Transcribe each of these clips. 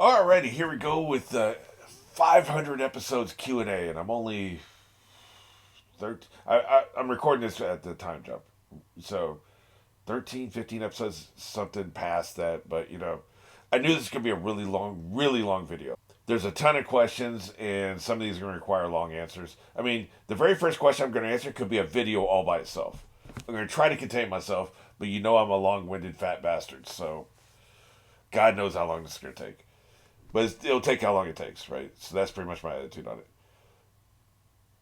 Alrighty, here we go with the 500 episodes Q&A, and I'm only 13. I'm recording this at the time jump. So 13, 15 episodes, something past that, but I knew this was going to be a really long video. There's a ton of questions, and some of these are going to require long answers. I mean, the very first question I'm going to answer could be a video all by itself. I'm going to try to contain myself, but I'm a long-winded fat bastard, so God knows how long this is going to take. But it'll take how long it takes, right? So that's pretty much my attitude on it.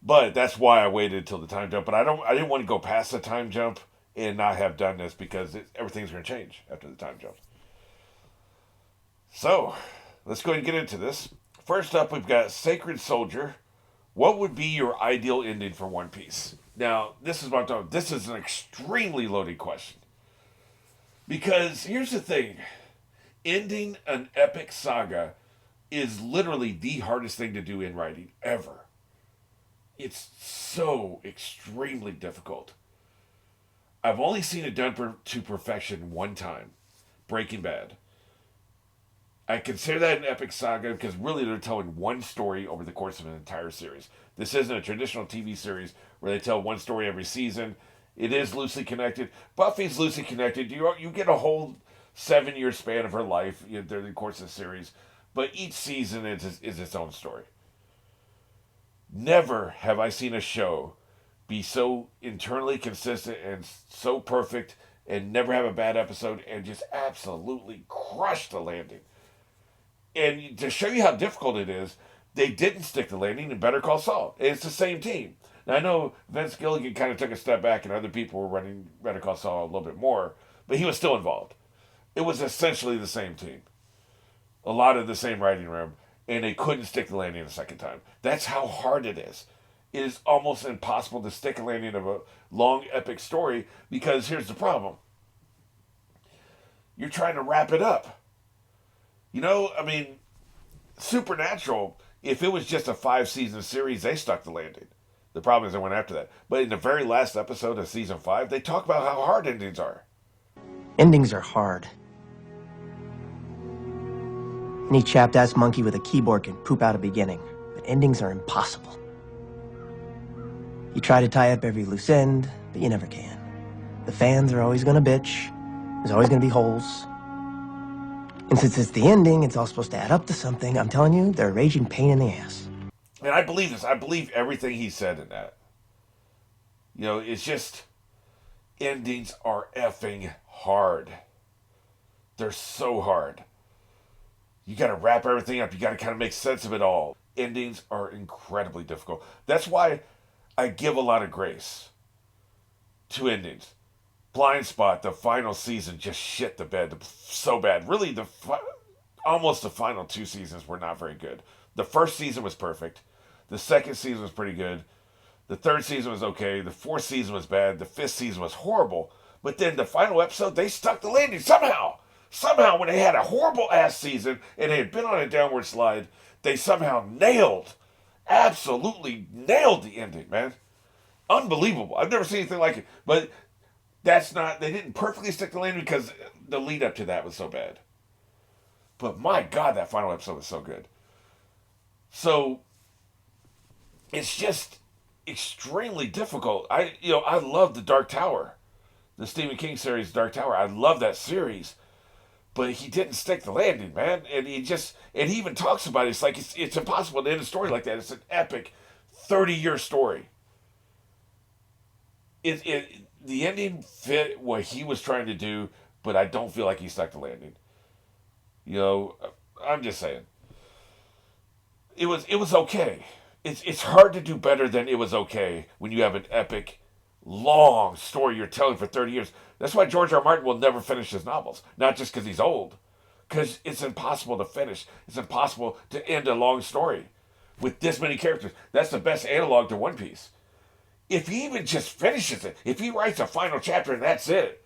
But that's why I waited until the time jump. But I didn't want to go past the time jump and not have done this because everything's going to change after the time jump. So let's go ahead and get into this. First up, we've got Sacred Soldier. What would be your ideal ending for One Piece? Now, this is what I'm talking about. This is an extremely loaded question. Because here's the thing. Ending an epic saga is literally the hardest thing to do in writing ever. It's so extremely difficult. I've only seen it done to perfection one time, Breaking Bad. I consider that an epic saga because really they're telling one story over the course of an entire series. This isn't a traditional TV series where they tell one story every season. It is loosely connected. Buffy's loosely connected. You get a whole 7-year span of her life during the course of the series, but each season is its own story. Never have I seen a show be so internally consistent and so perfect and never have a bad episode and just absolutely crush the landing. And to show you how difficult it is, they didn't stick the landing in Better Call Saul. It's the same team. Now, I know Vince Gilligan kind of took a step back and other people were running Better Call Saul a little bit more, but he was still involved. It was essentially the same team. A lot of the same writing room, and they couldn't stick the landing a second time. That's how hard it is. It is almost impossible to stick a landing of a long, epic story because here's the problem. You're trying to wrap it up. Supernatural, if it was just a 5-season series, they stuck the landing. The problem is they went after that. But in the very last episode of season 5, they talk about how hard endings are. Endings are hard. Any chapped-ass monkey with a keyboard can poop out a beginning, but endings are impossible. You try to tie up every loose end, but you never can. The fans are always gonna bitch. There's always gonna be holes. And since it's the ending, it's all supposed to add up to something. I'm telling you, they're a raging pain in the ass. And I believe this. I believe everything he said in that. It's just... endings are effing hard. They're so hard. You got to wrap everything up. You got to kind of make sense of it all. Endings are incredibly difficult. That's why I give a lot of grace to endings. Blind Spot, the final season, just shit the bed so bad. Really, almost the final 2 seasons were not very good. The first season was perfect. The second season was pretty good. The third season was okay. The fourth season was bad. The fifth season was horrible. But then the final episode, they stuck the landing somehow. Somehow, when they had a horrible-ass season and they had been on a downward slide, they somehow absolutely nailed the ending, man. Unbelievable. I've never seen anything like it. But they didn't perfectly stick the landing because the lead-up to that was so bad. But my God, that final episode was so good. So, it's just extremely difficult. I love the Dark Tower, the Stephen King series, Dark Tower. I love that series, but he didn't stick the landing, man. And he even talks about it. It's like it's impossible to end a story like that. It's an epic 30-year story. The ending fit what he was trying to do, but I don't feel like he stuck the landing. I'm just saying. It was okay. It's hard to do better than it was okay when you have an epic, long story you're telling for 30 years. That's why George R. R. Martin will never finish his novels. Not just because he's old. Because it's impossible to finish. It's impossible to end a long story with this many characters. That's the best analog to One Piece. If he even just finishes it, if he writes a final chapter and that's it,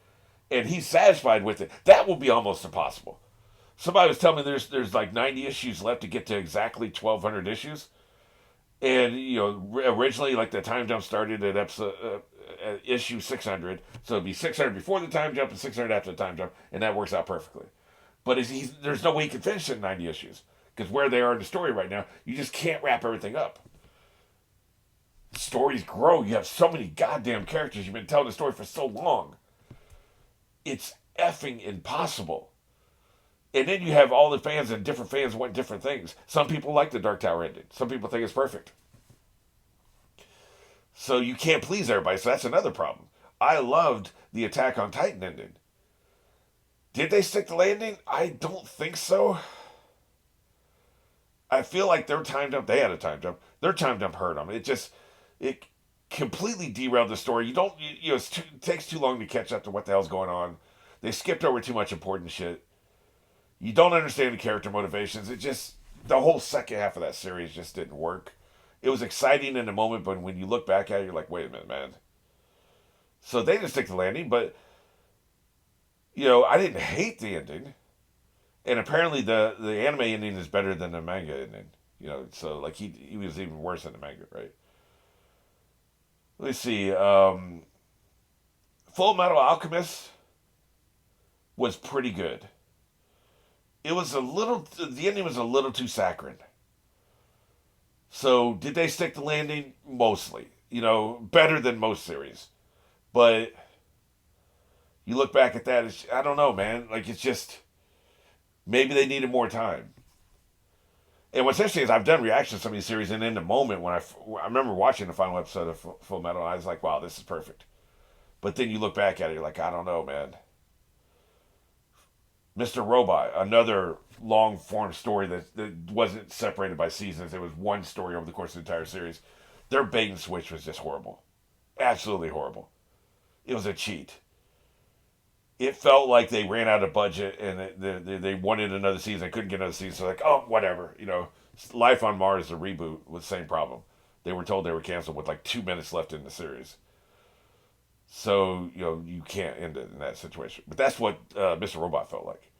and he's satisfied with it, that will be almost impossible. Somebody was telling me there's like 90 issues left to get to exactly 1,200 issues. And, originally, like, the time jump started at issue 600. So it'd be 600 before the time jump and 600 after the time jump. And that works out perfectly. But there's no way he can finish it in 90 issues. Because where they are in the story right now, you just can't wrap everything up. Stories grow. You have so many goddamn characters. You've been telling the story for so long. It's effing impossible. And then you have all the fans, and different fans want different things. Some people like the Dark Tower ending. Some people think it's perfect. So you can't please everybody. So that's another problem. I loved the Attack on Titan ending. Did they stick the landing? I don't think so. I feel like their time jump, they had a time jump. Their time jump hurt them. It completely derailed the story. It takes too long to catch up to what the hell's going on. They skipped over too much important shit. You don't understand the character motivations. The whole second half of that series just didn't work. It was exciting in the moment, but when you look back at it, you're like, wait a minute, man. So they didn't stick the landing, but, I didn't hate the ending. And apparently the anime ending is better than the manga ending. So like he was even worse than the manga, right? Let's see. Fullmetal Alchemist was pretty good. The ending was a little too saccharine. So did they stick the landing? Mostly. Better than most series. But you look back at that, I don't know, man. Like, it's just, maybe they needed more time. And what's interesting is I've done reactions to some of these series, and in the moment when I remember watching the final episode of Fullmetal, I was like, wow, this is perfect. But then you look back at it, you're like, I don't know, man. Mr. Robot, another long-form story that wasn't separated by seasons. It was one story over the course of the entire series. Their bait and switch was just horrible. Absolutely horrible. It was a cheat. It felt like they ran out of budget and they wanted another season. They couldn't get another season. So like, oh, whatever. Life on Mars, the reboot, was the same problem. They were told they were canceled with like 2 minutes left in the series. So, you can't end it in that situation. But that's what Mr. Robot felt like.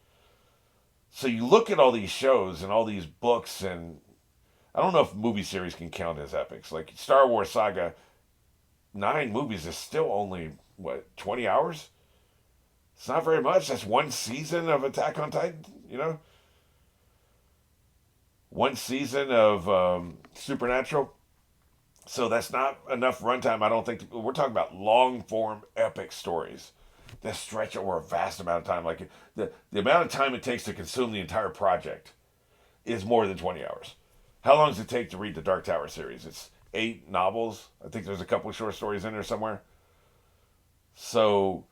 So you look at all these shows and all these books, and I don't know if movie series can count as epics. Like Star Wars Saga, 9 movies is still only, 20 hours? It's not very much. That's one season of Attack on Titan, One season of Supernatural. So that's not enough runtime, I don't think. We're talking about long-form epic stories that stretch over a vast amount of time. Like, the amount of time it takes to consume the entire project is more than 20 hours. How long does it take to read the Dark Tower series? It's 8 novels. I think there's a couple of short stories in there somewhere. So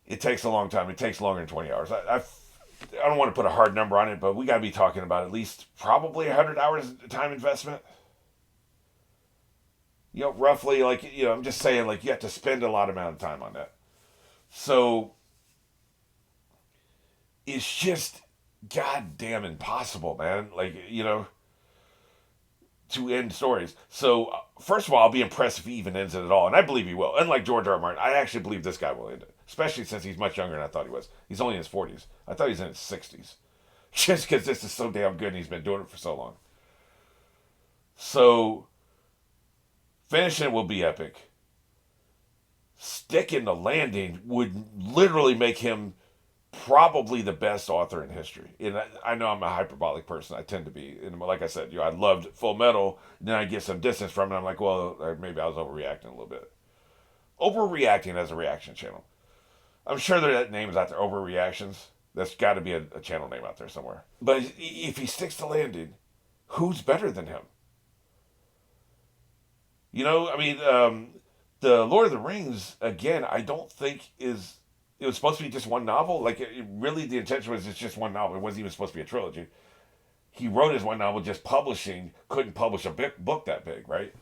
it takes a long time. It takes longer than 20 hours. I don't want to put a hard number on it, but we got to be talking about at least probably 100 hours time investment. Roughly, I'm just saying, you have to spend a lot amount of time on that. So it's just goddamn impossible, man. To end stories. So, first of all, I'll be impressed if he even ends it at all. And I believe he will. Unlike George R. R. Martin, I actually believe this guy will end it. Especially since he's much younger than I thought he was. He's only in his 40s. I thought he was in his 60s. Just because this is so damn good and he's been doing it for so long. So, finishing it will be epic. Sticking the landing would literally make him probably the best author in history. And I know I'm a hyperbolic person. I tend to be. And like I said, I loved Fullmetal. Then I get some distance from it. I'm like, well, maybe I was overreacting a little bit. Overreacting as a reaction channel. I'm sure that name is out there, Overreactions. That's got to be a channel name out there somewhere. But if he sticks to landing, who's better than him? The Lord of the Rings, again, I don't think it was supposed to be just one novel. Really, the intention was it's just one novel. It wasn't even supposed to be a trilogy. He wrote his one novel, just publishing, couldn't publish a book that big, right?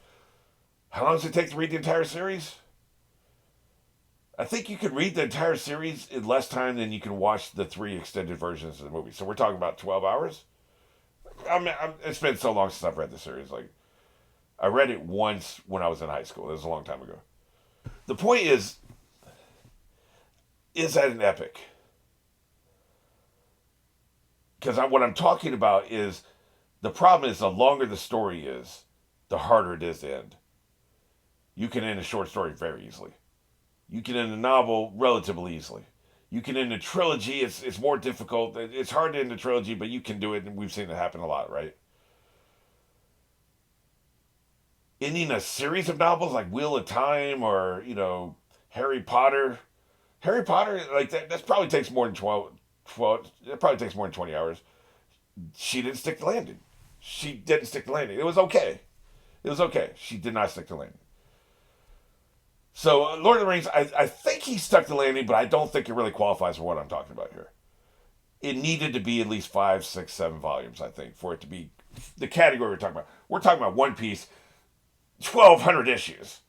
How long does it take to read the entire series? I think you could read the entire series in less time than you can watch the 3 extended versions of the movie. So we're talking about 12 hours? It's been so long since I've read the series. I read it once when I was in high school. It was a long time ago. The point is that an epic? Because what I'm talking about is, the problem is the longer the story is, the harder it is to end. You can end a short story very easily. You can end a novel relatively easily. You can end a trilogy. It's more difficult. It's hard to end a trilogy, but you can do it, and we've seen it happen a lot, right? Ending a series of novels like Wheel of Time or, Harry Potter. Harry Potter, like that probably takes more than 12. It probably takes more than 20 hours. She didn't stick the landing. She didn't stick the landing. It was okay. It was okay. She did not stick the landing. So, Lord of the Rings, I think he stuck the landing, but I don't think it really qualifies for what I'm talking about here. It needed to be at least 5, 6, 7 volumes, I think, for it to be the category we're talking about. We're talking about One Piece, 1,200 issues.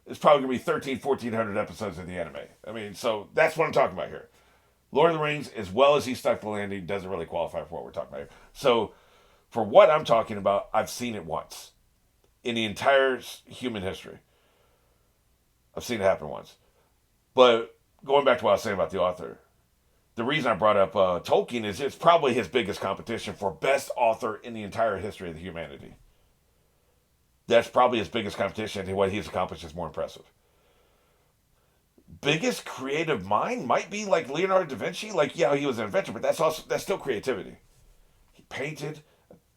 It's probably going to be 1,400 episodes of the anime. I mean, so that's what I'm talking about here. Lord of the Rings, as well as he stuck the landing, doesn't really qualify for what we're talking about here. So, for what I'm talking about, I've seen it once in the entire human history. I've seen it happen once. But going back to what I was saying about the author, the reason I brought up Tolkien is it's probably his biggest competition for best author in the entire history of the humanity. That's probably his biggest competition, and what he's accomplished is more impressive. Biggest creative mind might be like Leonardo da Vinci. Like, yeah, he was an inventor, but that's still creativity. He painted.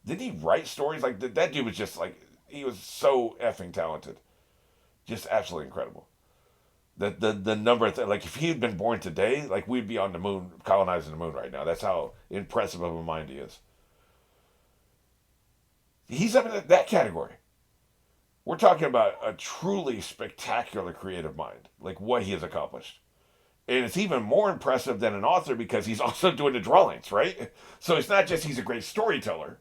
Didn't he write stories? Like, that dude was just like, he was so effing talented. Just absolutely incredible. The number of like, if he had been born today, like, we'd be on the moon, colonizing the moon right now. That's how impressive of a mind he is. He's up in that category. We're talking about a truly spectacular creative mind, like what he has accomplished. And it's even more impressive than an author because he's also doing the drawings, right? So it's not just he's a great storyteller,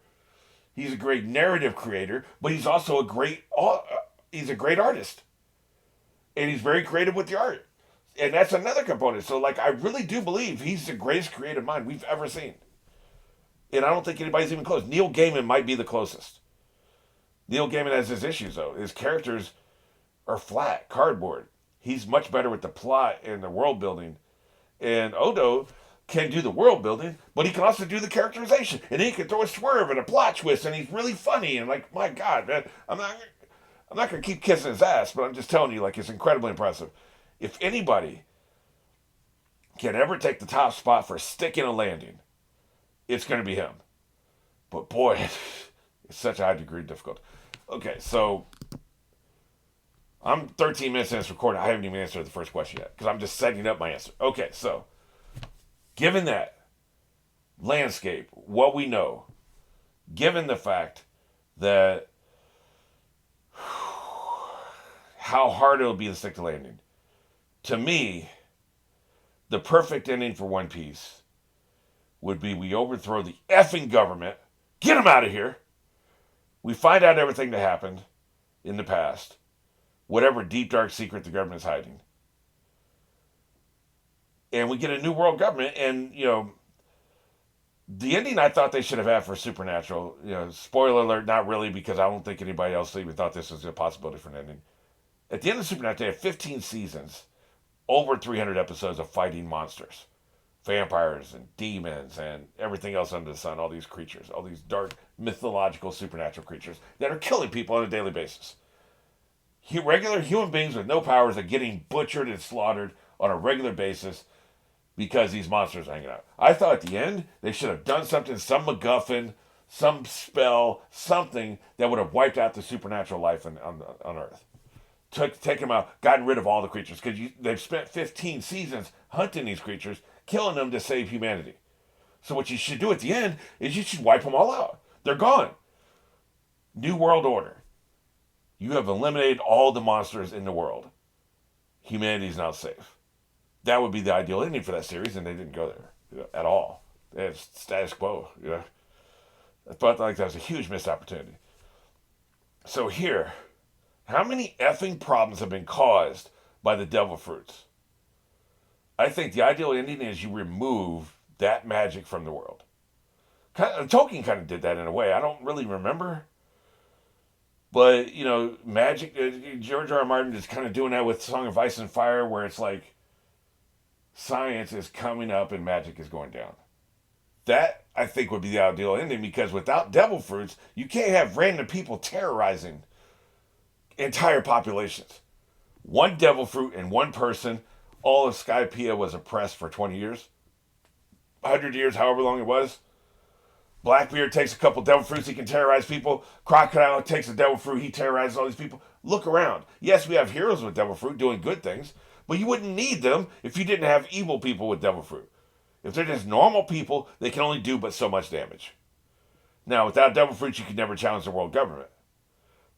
he's a great narrative creator, but he's also he's a great artist. And he's very creative with the art. And that's another component. So, like, I really do believe he's the greatest creative mind we've ever seen. And I don't think anybody's even close. Neil Gaiman might be the closest. Neil Gaiman has his issues, though. His characters are flat, cardboard. He's much better with the plot and the world building. And Odo can do the world building, but he can also do the characterization. And he can throw a swerve and a plot twist, and he's really funny. And, like, my God, man, I'm not going to keep kissing his ass, but I'm just telling you, like, it's incredibly impressive. If anybody can ever take the top spot for sticking a landing, it's going to be him. But, boy, it's such a high degree of difficulty. Okay, so I'm 13 minutes into this recording. I haven't even answered the first question yet because I'm just setting up my answer. Okay, so given that landscape, what we know, given the fact that how hard it'll be to stick the landing, to me, the perfect ending for One Piece would be we overthrow the effing government, get them out of here. We find out everything that happened in the past, whatever deep, dark secret the government is hiding. And we get a new world government, and, the ending I thought they should have had for Supernatural, spoiler alert, not really, because I don't think anybody else even thought this was a possibility for an ending. At the end of Supernatural, they had 15 seasons, over 300 episodes of fighting monsters. Vampires and demons and everything else under the sun, all these creatures, all these dark, mythological, supernatural creatures that are killing people on a daily basis. Regular human beings with no powers are getting butchered and slaughtered on a regular basis because these monsters are hanging out. I thought at the end, they should have done something, some MacGuffin, some spell, something that would have wiped out the supernatural life on Earth. Taken them out, gotten rid of all the creatures, because they've spent 15 seasons hunting these creatures, killing them to save humanity. So what you should do at the end is you should wipe them all out. They're gone. New world order. You have eliminated all the monsters in the world. Humanity is now safe. That would be the ideal ending for that series, and they didn't go there at all. They had status quo. I thought like that was a huge missed opportunity. So here, how many effing problems have been caused by the devil fruits? I think the ideal ending is you remove that magic from the world. Tolkien kind of did that in a way. I don't really remember. But, magic, George R. R. Martin is kind of doing that with Song of Ice and Fire, where it's like science is coming up and magic is going down. That, I think, would be the ideal ending, because without devil fruits, you can't have random people terrorizing entire populations. One devil fruit in one person, all of Skypiea was oppressed for 20 years, 100 years, however long it was. Blackbeard takes a couple devil fruits, he can terrorize people. Crocodile takes a devil fruit, he terrorizes all these people. Look around. Yes, we have heroes with devil fruit doing good things, but you wouldn't need them if you didn't have evil people with devil fruit. If they're just normal people, they can only do but so much damage. Now, without devil fruits, you can never challenge the world government.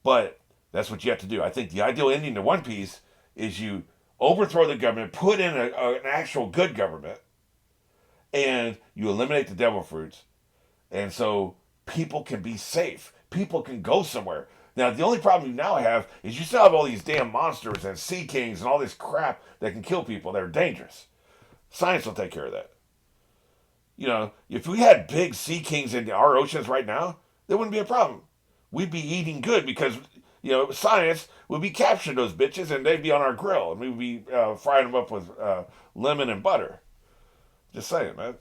But that's what you have to do. I think the ideal ending to One Piece is you overthrow the government, put in an actual good government, and you eliminate the devil fruits. And so people can be safe. People can go somewhere. Now, the only problem you now have is you still have all these damn monsters and sea kings and all this crap that can kill people that are dangerous. Science will take care of that. You know, if we had big sea kings in our oceans right now, there wouldn't be a problem. We'd be eating good because, you know, science would be capturing those bitches and they'd be on our grill and we'd be frying them up with lemon and butter. Just saying, man.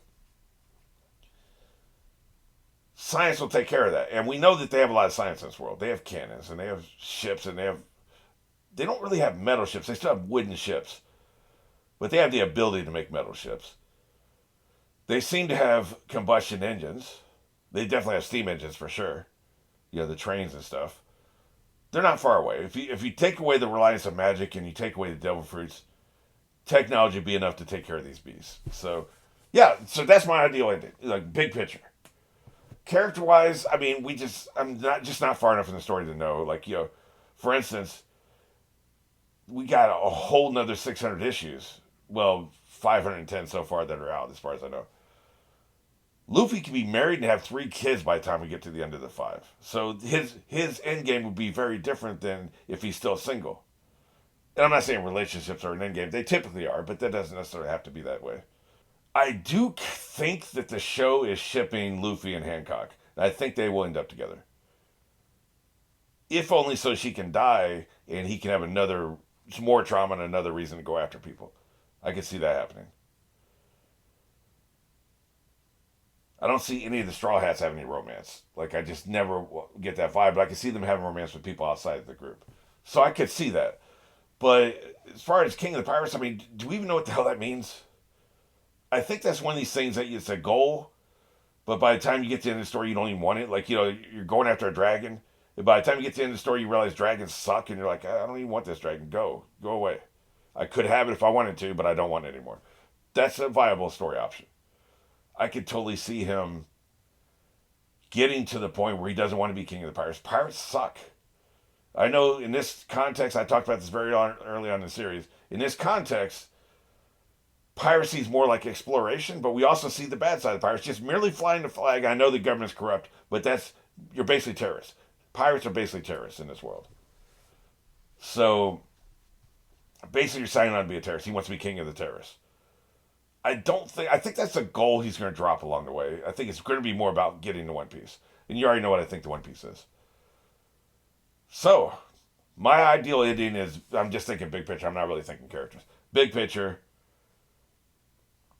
Science will take care of that. And we know that they have a lot of science in this world. They have cannons and they have ships and they don't really have metal ships. They still have wooden ships. But they have the ability to make metal ships. They seem to have combustion engines. They definitely have steam engines for sure. You know, the trains and stuff. They're not far away. If you take away the reliance on magic and you take away the devil fruits, technology would be enough to take care of these beasts. So, yeah, so that's my ideal ending. Like, big picture. Character-wise, I mean, I'm not far enough in the story to know. Like, you know, for instance, we got a whole nother 600 issues. Well, 510 so far that are out, as far as I know. Luffy can be married and have 3 kids by the time we get to the end of the 5. So his end game would be very different than if he's still single. And I'm not saying relationships are an end game. They typically are, but that doesn't necessarily have to be that way. I do think that the show is shipping Luffy and Hancock. I think they will end up together. If only so she can die and he can have some more trauma and another reason to go after people. I can see that happening. I don't see any of the Straw Hats having any romance. Like, I just never get that vibe, but I can see them having romance with people outside of the group. So I could see that. But as far as King of the Pirates, I mean, do we even know what the hell that means? I think that's one of these things that it's a goal, but by the time you get to the end of the story, you don't even want it. Like, you know, you're going after a dragon, and by the time you get to the end of the story, you realize dragons suck, and you're like, I don't even want this dragon. Go away. I could have it if I wanted to, but I don't want it anymore. That's a viable story option. I could totally see him getting to the point where he doesn't want to be king of the pirates. Pirates suck. I know in this context, I talked about this very early on in the series. In this context, piracy is more like exploration, but we also see the bad side of pirates. Just merely flying the flag. I know the government's corrupt, but you're basically terrorists. Pirates are basically terrorists in this world. So basically, you're signing on to be a terrorist. He wants to be king of the terrorists. I think that's a goal he's going to drop along the way. I think it's going to be more about getting to One Piece. And you already know what I think the One Piece is. So, my ideal ending is, I'm just thinking big picture. I'm not really thinking characters. Big picture,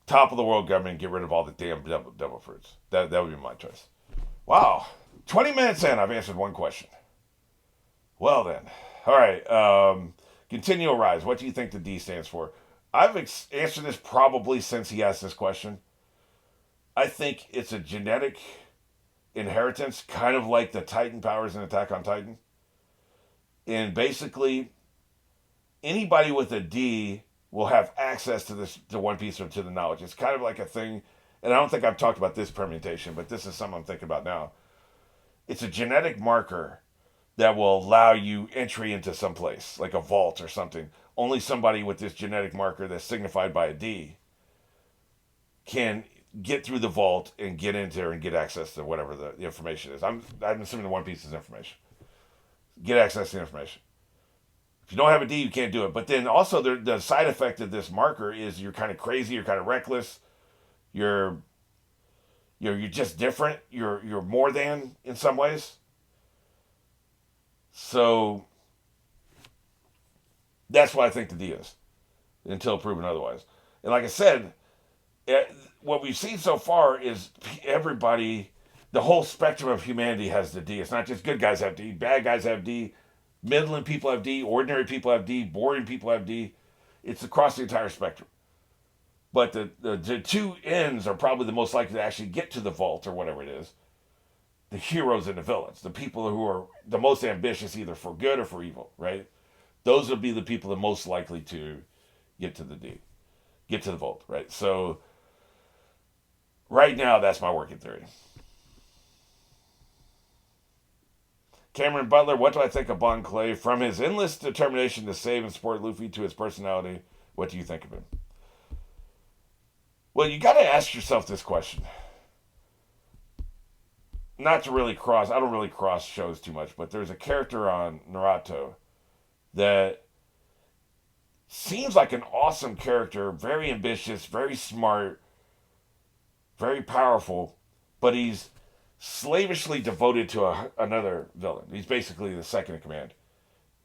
top of the world government, get rid of all the damn devil fruits. That would be my choice. Wow. 20 minutes in, I've answered one question. Well then. All right. Continual rise. What do you think the D stands for? I've answered this probably since he asked this question. I think it's a genetic inheritance, kind of like the Titan powers in Attack on Titan. And basically, anybody with a D will have access to One Piece or to the knowledge. It's kind of like a thing, and I don't think I've talked about this permutation, but this is something I'm thinking about now. It's a genetic marker that will allow you entry into some place, like a vault or something. Only somebody with this genetic marker that's signified by a D can get through the vault and get into there and get access to whatever the information is. I'm assuming the One Piece is information. Get access to the information. If you don't have a D, you can't do it. But then also the side effect of this marker is you're kind of crazy, you're kind of reckless, you're just different, you're more than in some ways. So that's what I think the D is, until proven otherwise. And like I said, what we've seen so far is everybody, the whole spectrum of humanity has the D. It's not just good guys have D, bad guys have D, middling people have D, ordinary people have D, boring people have D. It's across the entire spectrum. But the two ends are probably the most likely to actually get to the vault or whatever it is. The heroes and the villains, the people who are the most ambitious, either for good or for evil, right? Those will be the people the most likely to get to get to the vault, right? So right now, that's my working theory. Cameron Butler, what do I think of Bon Clay? From his endless determination to save and support Luffy to his personality, what do you think of him? Well, you got to ask yourself this question. Not to really cross, I don't really cross shows too much, but there's a character on Naruto that seems like an awesome character, very ambitious, very smart, very powerful, but he's slavishly devoted to another villain. He's basically the second in command.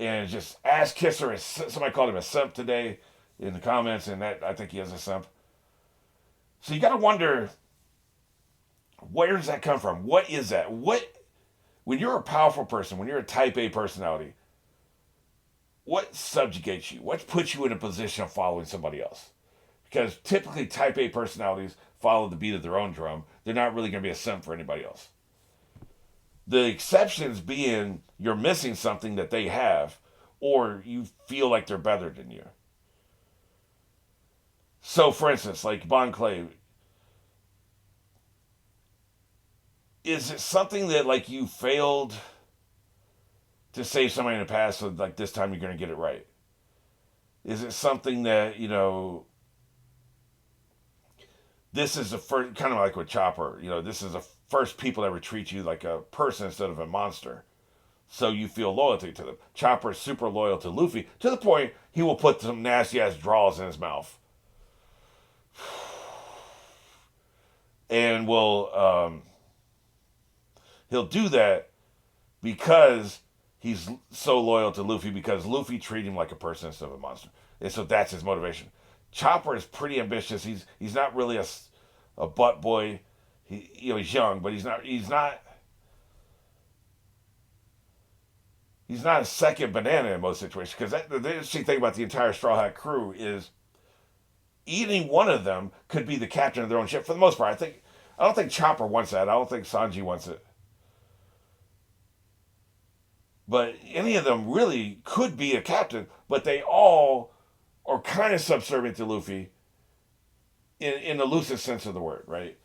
And just ass kisser, somebody called him a simp today in the comments, and that I think he is a simp. So you got to wonder, where does that come from? What is that? When you're a powerful person, when you're a type A personality, what subjugates you? What puts you in a position of following somebody else? Because typically type A personalities follow the beat of their own drum. They're not really going to be a simp for anybody else. The exceptions being you're missing something that they have, or you feel like they're better than you. So, for instance, like Bon Clay, is it something that like you failed to save somebody in the past, so like this time you're going to get it right? Is it something that, this is the first, kind of like with Chopper, this is the first people that ever treat you like a person instead of a monster. So you feel loyalty to them. Chopper is super loyal to Luffy, to the point he will put some nasty ass draws in his mouth. And he'll do that because he's so loyal to Luffy, because Luffy treated him like a person instead of a monster. And so that's his motivation. Chopper is pretty ambitious. He's not really a butt boy. He's young, but he's not a second banana in most situations. Because the interesting thing about the entire Straw Hat crew is any one of them could be the captain of their own ship for the most part. I don't think Chopper wants that. I don't think Sanji wants it. But any of them really could be a captain, but they all are kind of subservient to Luffy in the loosest sense of the word, right?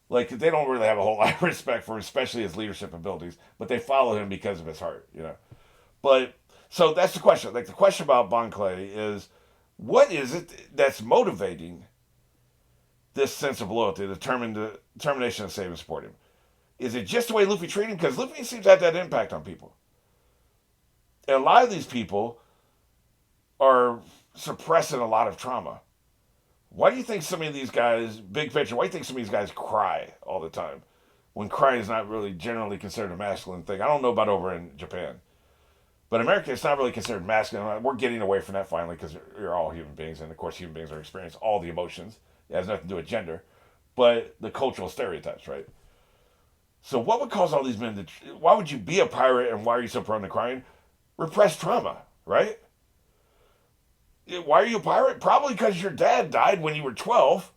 Like, they don't really have a whole lot of respect for him, especially his leadership abilities, but they follow him because of his heart, But, so that's the question. Like, the question about Bon Clay is, what is it that's motivating this sense of loyalty, the determination to save and support him? Is it just the way Luffy treated him? Because Luffy seems to have that impact on people. And a lot of these people are suppressing a lot of trauma. Why do you think some of these guys, big picture, why do you think some of these guys cry all the time? When crying is not really generally considered a masculine thing. I don't know about over in Japan. But in America, it's not really considered masculine. We're getting away from that finally, because you're all human beings. And of course, human beings are experiencing all the emotions. It has nothing to do with gender. But the cultural stereotypes, right? So what would cause all these men to... Why would you be a pirate, and why are you so prone to crying? Repressed trauma, right? Why are you a pirate? Probably because your dad died when you were 12.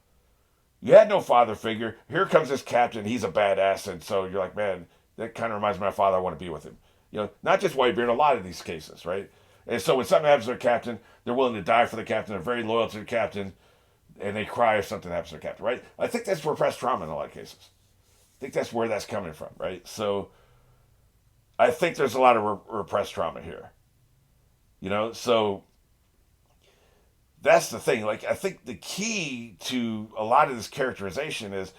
You had no father figure. Here comes this captain. He's a badass. And so you're like, man, that kind of reminds me of my father. I want to be with him. Not just Whitebeard, a lot of these cases, right? And so when something happens to their captain, they're willing to die for the captain. They're very loyal to the captain. And they cry if something happens to their captain, right? I think that's repressed trauma in a lot of cases. I think that's where that's coming from, right? So I think there's a lot of repressed trauma here. So that's the thing. Like, I think the key to a lot of this characterization is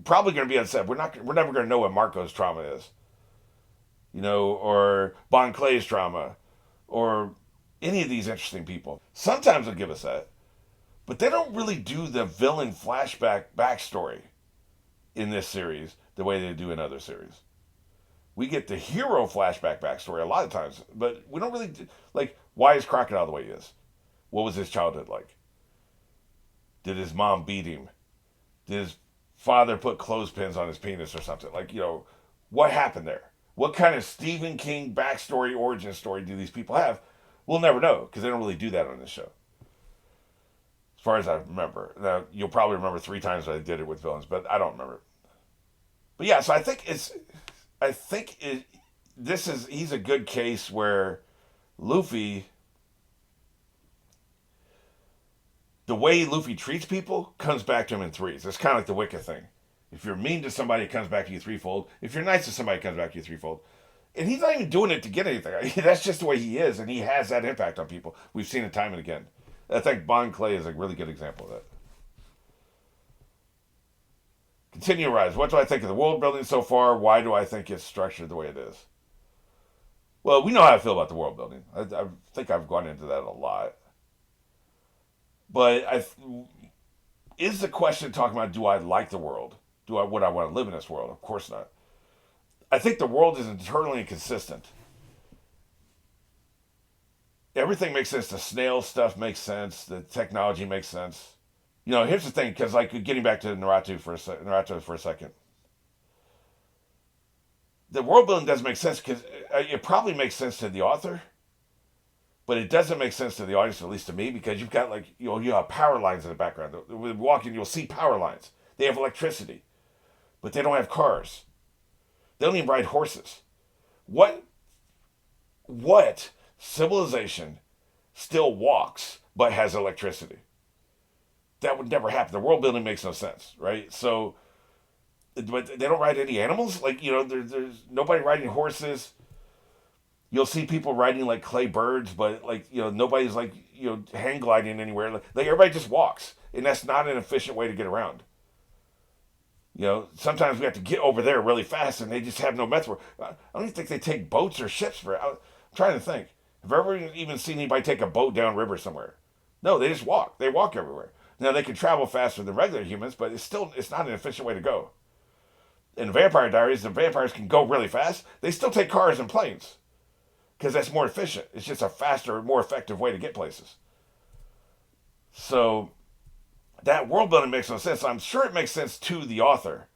probably going to be unsaid. We're never going to know what Marco's trauma is, or Bon Clay's trauma, or any of these interesting people. Sometimes they'll give us that, but they don't really do the villain flashback backstory in this series the way they do in other series. We get the hero flashback backstory a lot of times, but we don't really why is Crocodile the way he is? What was his childhood like? Did his mom beat him? Did his father put clothespins on his penis or something? What happened there? What kind of Stephen King backstory, origin story do these people have? We'll never know, because they don't really do that on this show. as far as I remember. Now, you'll probably remember 3 times that I did it with villains, but I don't remember. But yeah, so I think he's a good case where Luffy, the way Luffy treats people comes back to him in threes. It's kind of like the Wicca thing. If you're mean to somebody, it comes back to you threefold. If you're nice to somebody, it comes back to you threefold. And he's not even doing it to get anything. That's just the way he is, and he has that impact on people. We've seen it time and again. I think Bon Clay is a really good example of that. Continue Rise. What do I think of the world building so far? Why do I think it's structured the way it is? Well, we know how I feel about the world building. I think I've gone into that a lot. But is the question talking about, do I like the world? Would I want to live in this world? Of course not. I think the world is internally inconsistent. Everything makes sense. The snail stuff makes sense. The technology makes sense. Here's the thing, because like getting back to Naruto for a second. The world building doesn't make sense because it probably makes sense to the author, but it doesn't make sense to the audience, at least to me, because you've got you have power lines in the background. Walking, you'll see power lines. They have electricity, but they don't have cars. They don't even ride horses. What civilization still walks but has electricity? That would never happen. The world building makes no sense, right? So, but they don't ride any animals. There's nobody riding horses. You'll see people riding like clay birds, but nobody's hang gliding anywhere. Like everybody just walks, and that's not an efficient way to get around. Sometimes we have to get over there really fast, and they just have no method. I don't even think they take boats or ships for it. I'm trying to think. Have I ever even seen anybody take a boat down river somewhere? No, they just walk. They walk everywhere. Now, they can travel faster than regular humans, but it's not an efficient way to go. In Vampire Diaries, the vampires can go really fast. They still take cars and planes because that's more efficient. It's just a faster, more effective way to get places. So that world building makes no sense. I'm sure it makes sense to the author,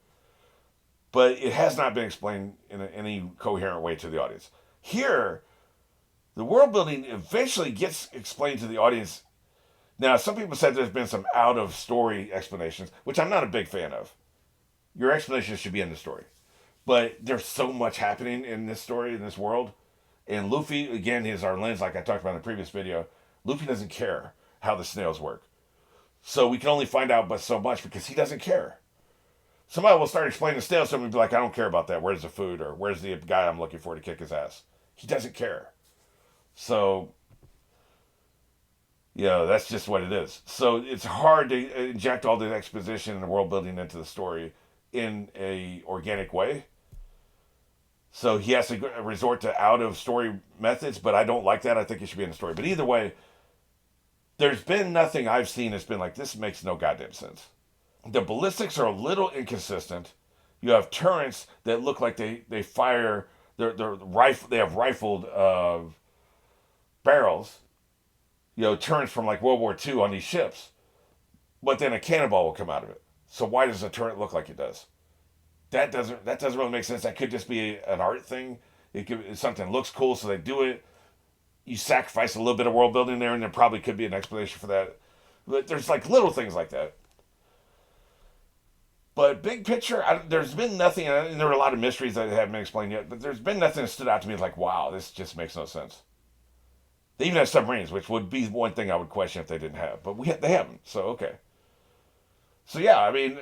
but it has not been explained in any coherent way to the audience. Here, the world building eventually gets explained to the audience. Now, some people said there's been some out-of-story explanations, which I'm not a big fan of. Your explanations should be in the story. But there's so much happening in this story, in this world. And Luffy, again, is our lens, like I talked about in the previous video. Luffy doesn't care how the snails work. So we can only find out but so much because he doesn't care. Somebody will start explaining the snails to him and be like, I don't care about that. Where's the food? Or where's the guy I'm looking for to kick his ass? He doesn't care. So that's just what it is. So it's hard to inject all the exposition and the world building into the story in a organic way. So he has to resort to out-of-story methods, but I don't like that. I think it should be in the story. But either way, there's been nothing I've seen that's been like, this makes no goddamn sense. The ballistics are a little inconsistent. You have turrets that look like they fire, they're rifle. They have rifled barrels. Turrets from like World War II on these ships. But then a cannonball will come out of it. So why does a turret look like it does? That doesn't really make sense. That could just be an art thing. It's something that looks cool, so they do it. You sacrifice a little bit of world building there, and there probably could be an explanation for that. But there's little things like that. But big picture, there's been nothing, and there were a lot of mysteries that haven't been explained yet, but there's been nothing that stood out to me like, wow, this just makes no sense. They even have submarines, which would be one thing I would question if they didn't have. But they haven't, so okay. So yeah, I mean,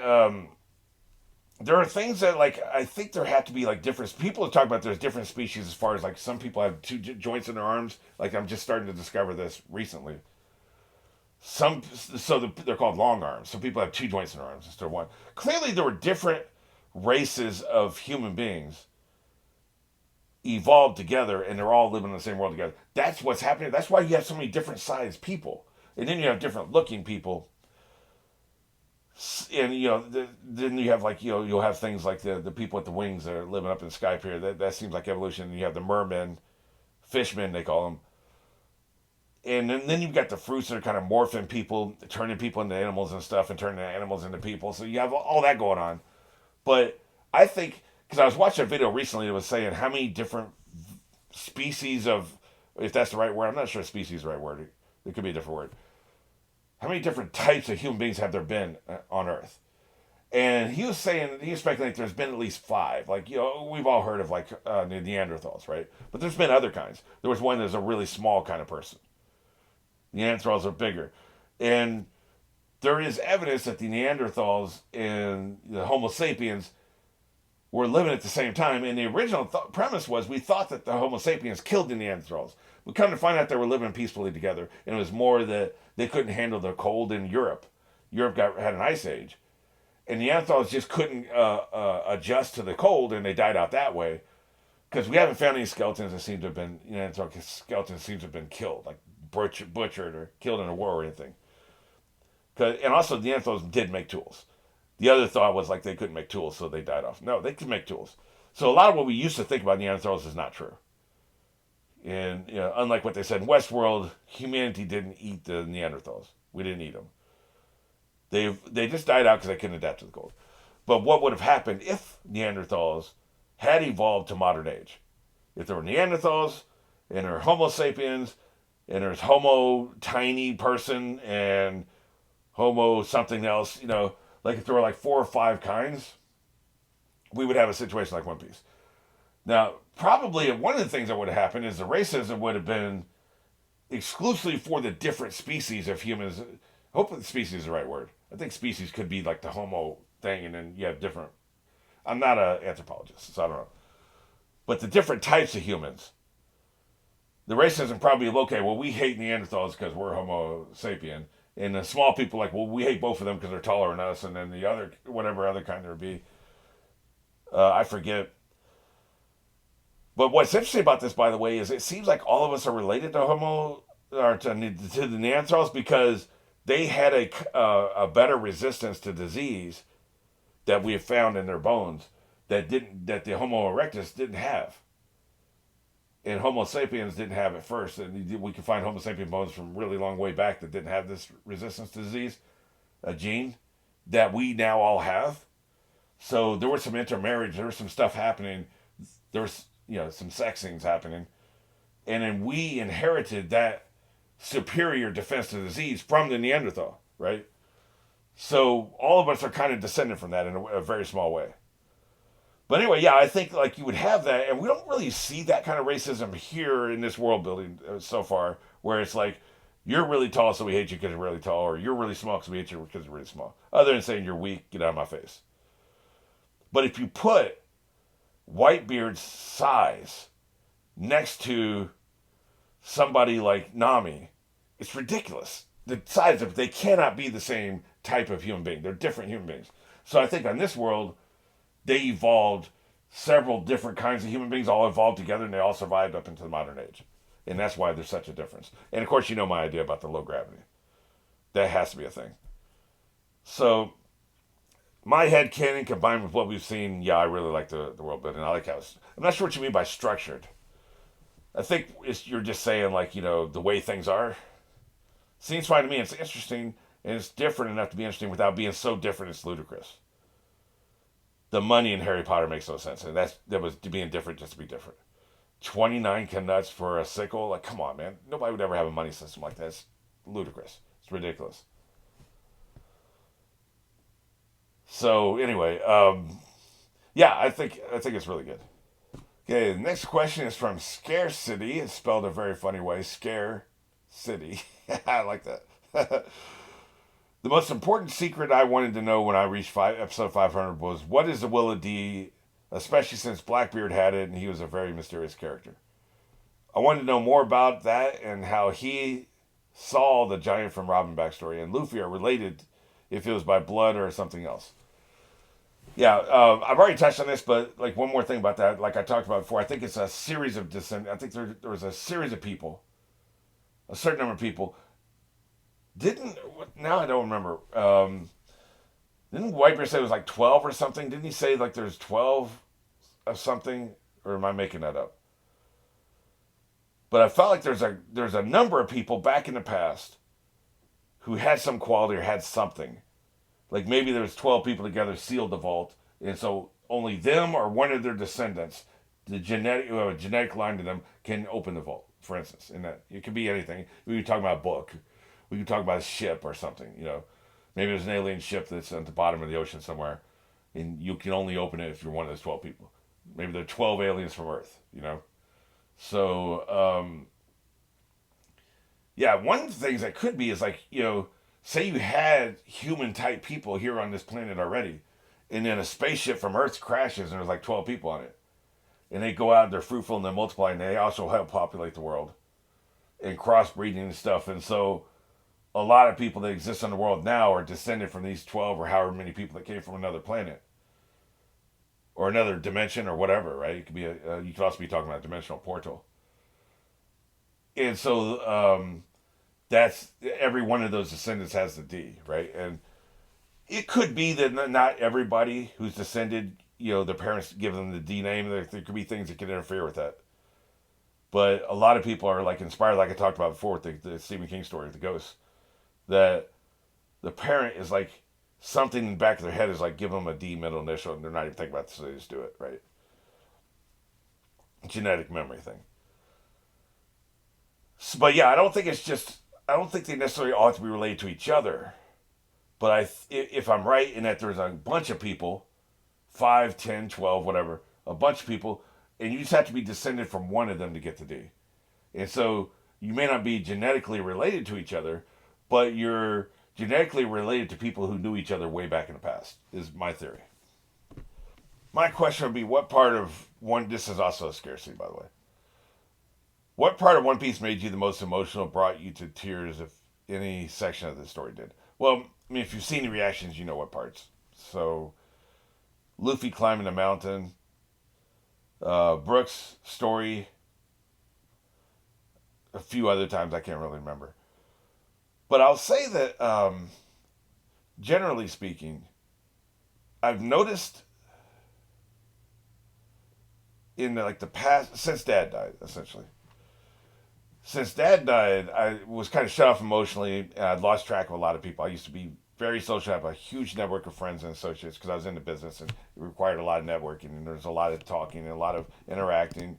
there are things that I think there have to be different. People have talked about there's different species as far as some people have two joints in their arms. I'm just starting to discover this recently. They're called long arms. So people have two joints in their arms instead of one. Clearly, there were different races of human beings evolved together, and they're all living in the same world together. That's what's happening. That's why you have so many different sized people, and then you have different looking people. And then you have you'll have things like the people with the wings that are living up in the sky here. That seems like evolution. And you have the mermen, fishmen they call them. And then you've got the fruits that are kind of morphing people, turning people into animals and stuff, and turning animals into people. So you have all that going on. But I think, because I was watching a video recently that was saying how many different species of, if that's the right word, I'm not sure species is the right word. It could be a different word. how many different types of human beings have there been on Earth? And he was speculating there's been at least 5. Like, we've all heard of, like, the Neanderthals, right? But there's been other kinds. There was one that's a really small kind of person. Neanderthals are bigger. And there is evidence that the Neanderthals and the Homo sapiens were living at the same time. And the original premise was we thought that the Homo sapiens killed the Neanderthals. We come to find out they were living peacefully together. And it was more that they couldn't handle the cold in Europe. Europe had an ice age. And Neanderthals just couldn't adjust to the cold, and they died out that way. Because we haven't found any skeletons that seem to have been, skeletons seem to have been killed, like butchered or killed in a war or anything. And also, Neanderthals did make tools. The other thought was like they couldn't make tools, so they died off. No, they could make tools. So a lot of what we used to think about Neanderthals is not true. And unlike what they said in Westworld, humanity didn't eat the Neanderthals. We didn't eat them. They just died out because they couldn't adapt to the cold. But what would have happened if Neanderthals had evolved to modern age? If there were Neanderthals, and there were Homo sapiens, and there's Homo tiny person, and Homo something else, like if there were like 4 or 5 kinds, we would have a situation like One Piece. Now, probably one of the things that would have happened is the racism would have been exclusively for the different species of humans. Hopefully species is the right word. I think species could be like the Homo thing, and then you have different. I'm not an anthropologist, so I don't know. But the different types of humans, the racism probably, okay, well, we hate Neanderthals because we're Homo sapien. And the small people, like, well, we hate both of them because they're taller than us. And then the other, whatever other kind there would be, I forget. But what's interesting about this, by the way, is it seems like all of us are related to Homo, or to the Neanderthals, because they had a better resistance to disease that we have found in their bones that the Homo erectus didn't have, and Homo sapiens didn't have it first. And we can find Homo sapien bones from really long way back that didn't have this resistance to disease, a gene that we now all have. So there was some intermarriage. There was some stuff happening. There was some sex things happening, and then we inherited that superior defense to disease from the Neanderthal, right? So all of us are kind of descended from that in a very small way. But anyway, yeah, I think like you would have that, and we don't really see that kind of racism here in this world building so far, where it's like, you're really tall, so we hate you because you're really tall, or you're really small, so we hate you because you're really small. Other than saying you're weak, get out of my face. But if you put Whitebeard's size next to somebody like Nami, it's ridiculous. The size of they cannot be the same type of human being. They're different human beings. So I think on this world, they evolved several different kinds of human beings, all evolved together, and they all survived up into the modern age. And that's why there's such a difference. And of course, you know my idea about the low gravity. That has to be a thing. So my headcanon combined with what we've seen, yeah, I really like the world building. I like how I'm not sure what you mean by structured. I think you're just saying, like, the way things are. Seems fine to me. It's interesting, and it's different enough to be interesting without being so different it's ludicrous. The money in Harry Potter makes no sense, and that was being different just to be different. 29 Canucks for a sickle? Like, come on, man. Nobody would ever have a money system like that. It's ludicrous. It's ridiculous. So, anyway, yeah, I think it's really good. Okay, the next question is from Scare City. It's spelled a very funny way. Scare City. I like that. The most important secret I wanted to know when I reached episode 500 was, what is the Will of D, especially since Blackbeard had it and he was a very mysterious character. I wanted to know more about that and how he saw the giant from Robin backstory and Luffy are related, if it was by blood or something else. Yeah, I've already touched on this, but like one more thing about that, like I talked about before, I think it's a series of I think there was a series of people, a certain number of people. Now I don't remember. Didn't Whitebeard say it was like 12 or something? Didn't he say like there's 12 of something? Or am I making that up? But I felt like there's a number of people back in the past who had some quality or had something. Like maybe there was 12 people together sealed the vault, and so only them or one of their descendants, the genetic line to them, can open the vault. For instance, in that it could be anything. We were talking about a book, We could talk about a ship or something, you know. Maybe there's an alien ship that's at the bottom of the ocean somewhere, and you can only open it if you're one of those 12 people. Maybe there are 12 aliens from Earth, you know. So, yeah, one of the things that could be is like, you know, say you had human type people here on this planet already, and then a spaceship from Earth crashes and there's like 12 people on it. And they go out, they're fruitful and they multiply, and they also help populate the world and crossbreeding and stuff. And so a lot of people that exist in the world now are descended from these 12 or however many people that came from another planet or another dimension or whatever, right? It could be you could also be talking about a dimensional portal. And so that's every one of those descendants has the D, right? And it could be that not everybody who's descended, you know, their parents give them the D name. There could be things that can interfere with that. But a lot of people are like inspired, like I talked about before with the Stephen King story, The Ghost, that the parent is like something in the back of their head is like give them a D middle initial and they're not even thinking about this, so they just do it, right? Genetic memory thing. So, but yeah, I don't think they necessarily ought to be related to each other. But if I'm right in that there's a bunch of people, 5, 10, 12, whatever, a bunch of people, and you just have to be descended from one of them to get the D. And so you may not be genetically related to each other, but you're genetically related to people who knew each other way back in the past, is my theory. My question would be, what part of this is also a scarcity, by the way. What part of One Piece made you the most emotional, brought you to tears, if any section of the story did? Well, I mean, if you've seen the reactions, you know what parts. So, Luffy climbing the mountain, Brooks' story, a few other times I can't really remember. But I'll say that, generally speaking, I've noticed in the past, since Dad died, essentially. Since Dad died, I was kind of shut off emotionally, and I'd lost track of a lot of people. I used to be very social, I have a huge network of friends and associates because I was in the business, and it required a lot of networking, and there's a lot of talking and a lot of interacting.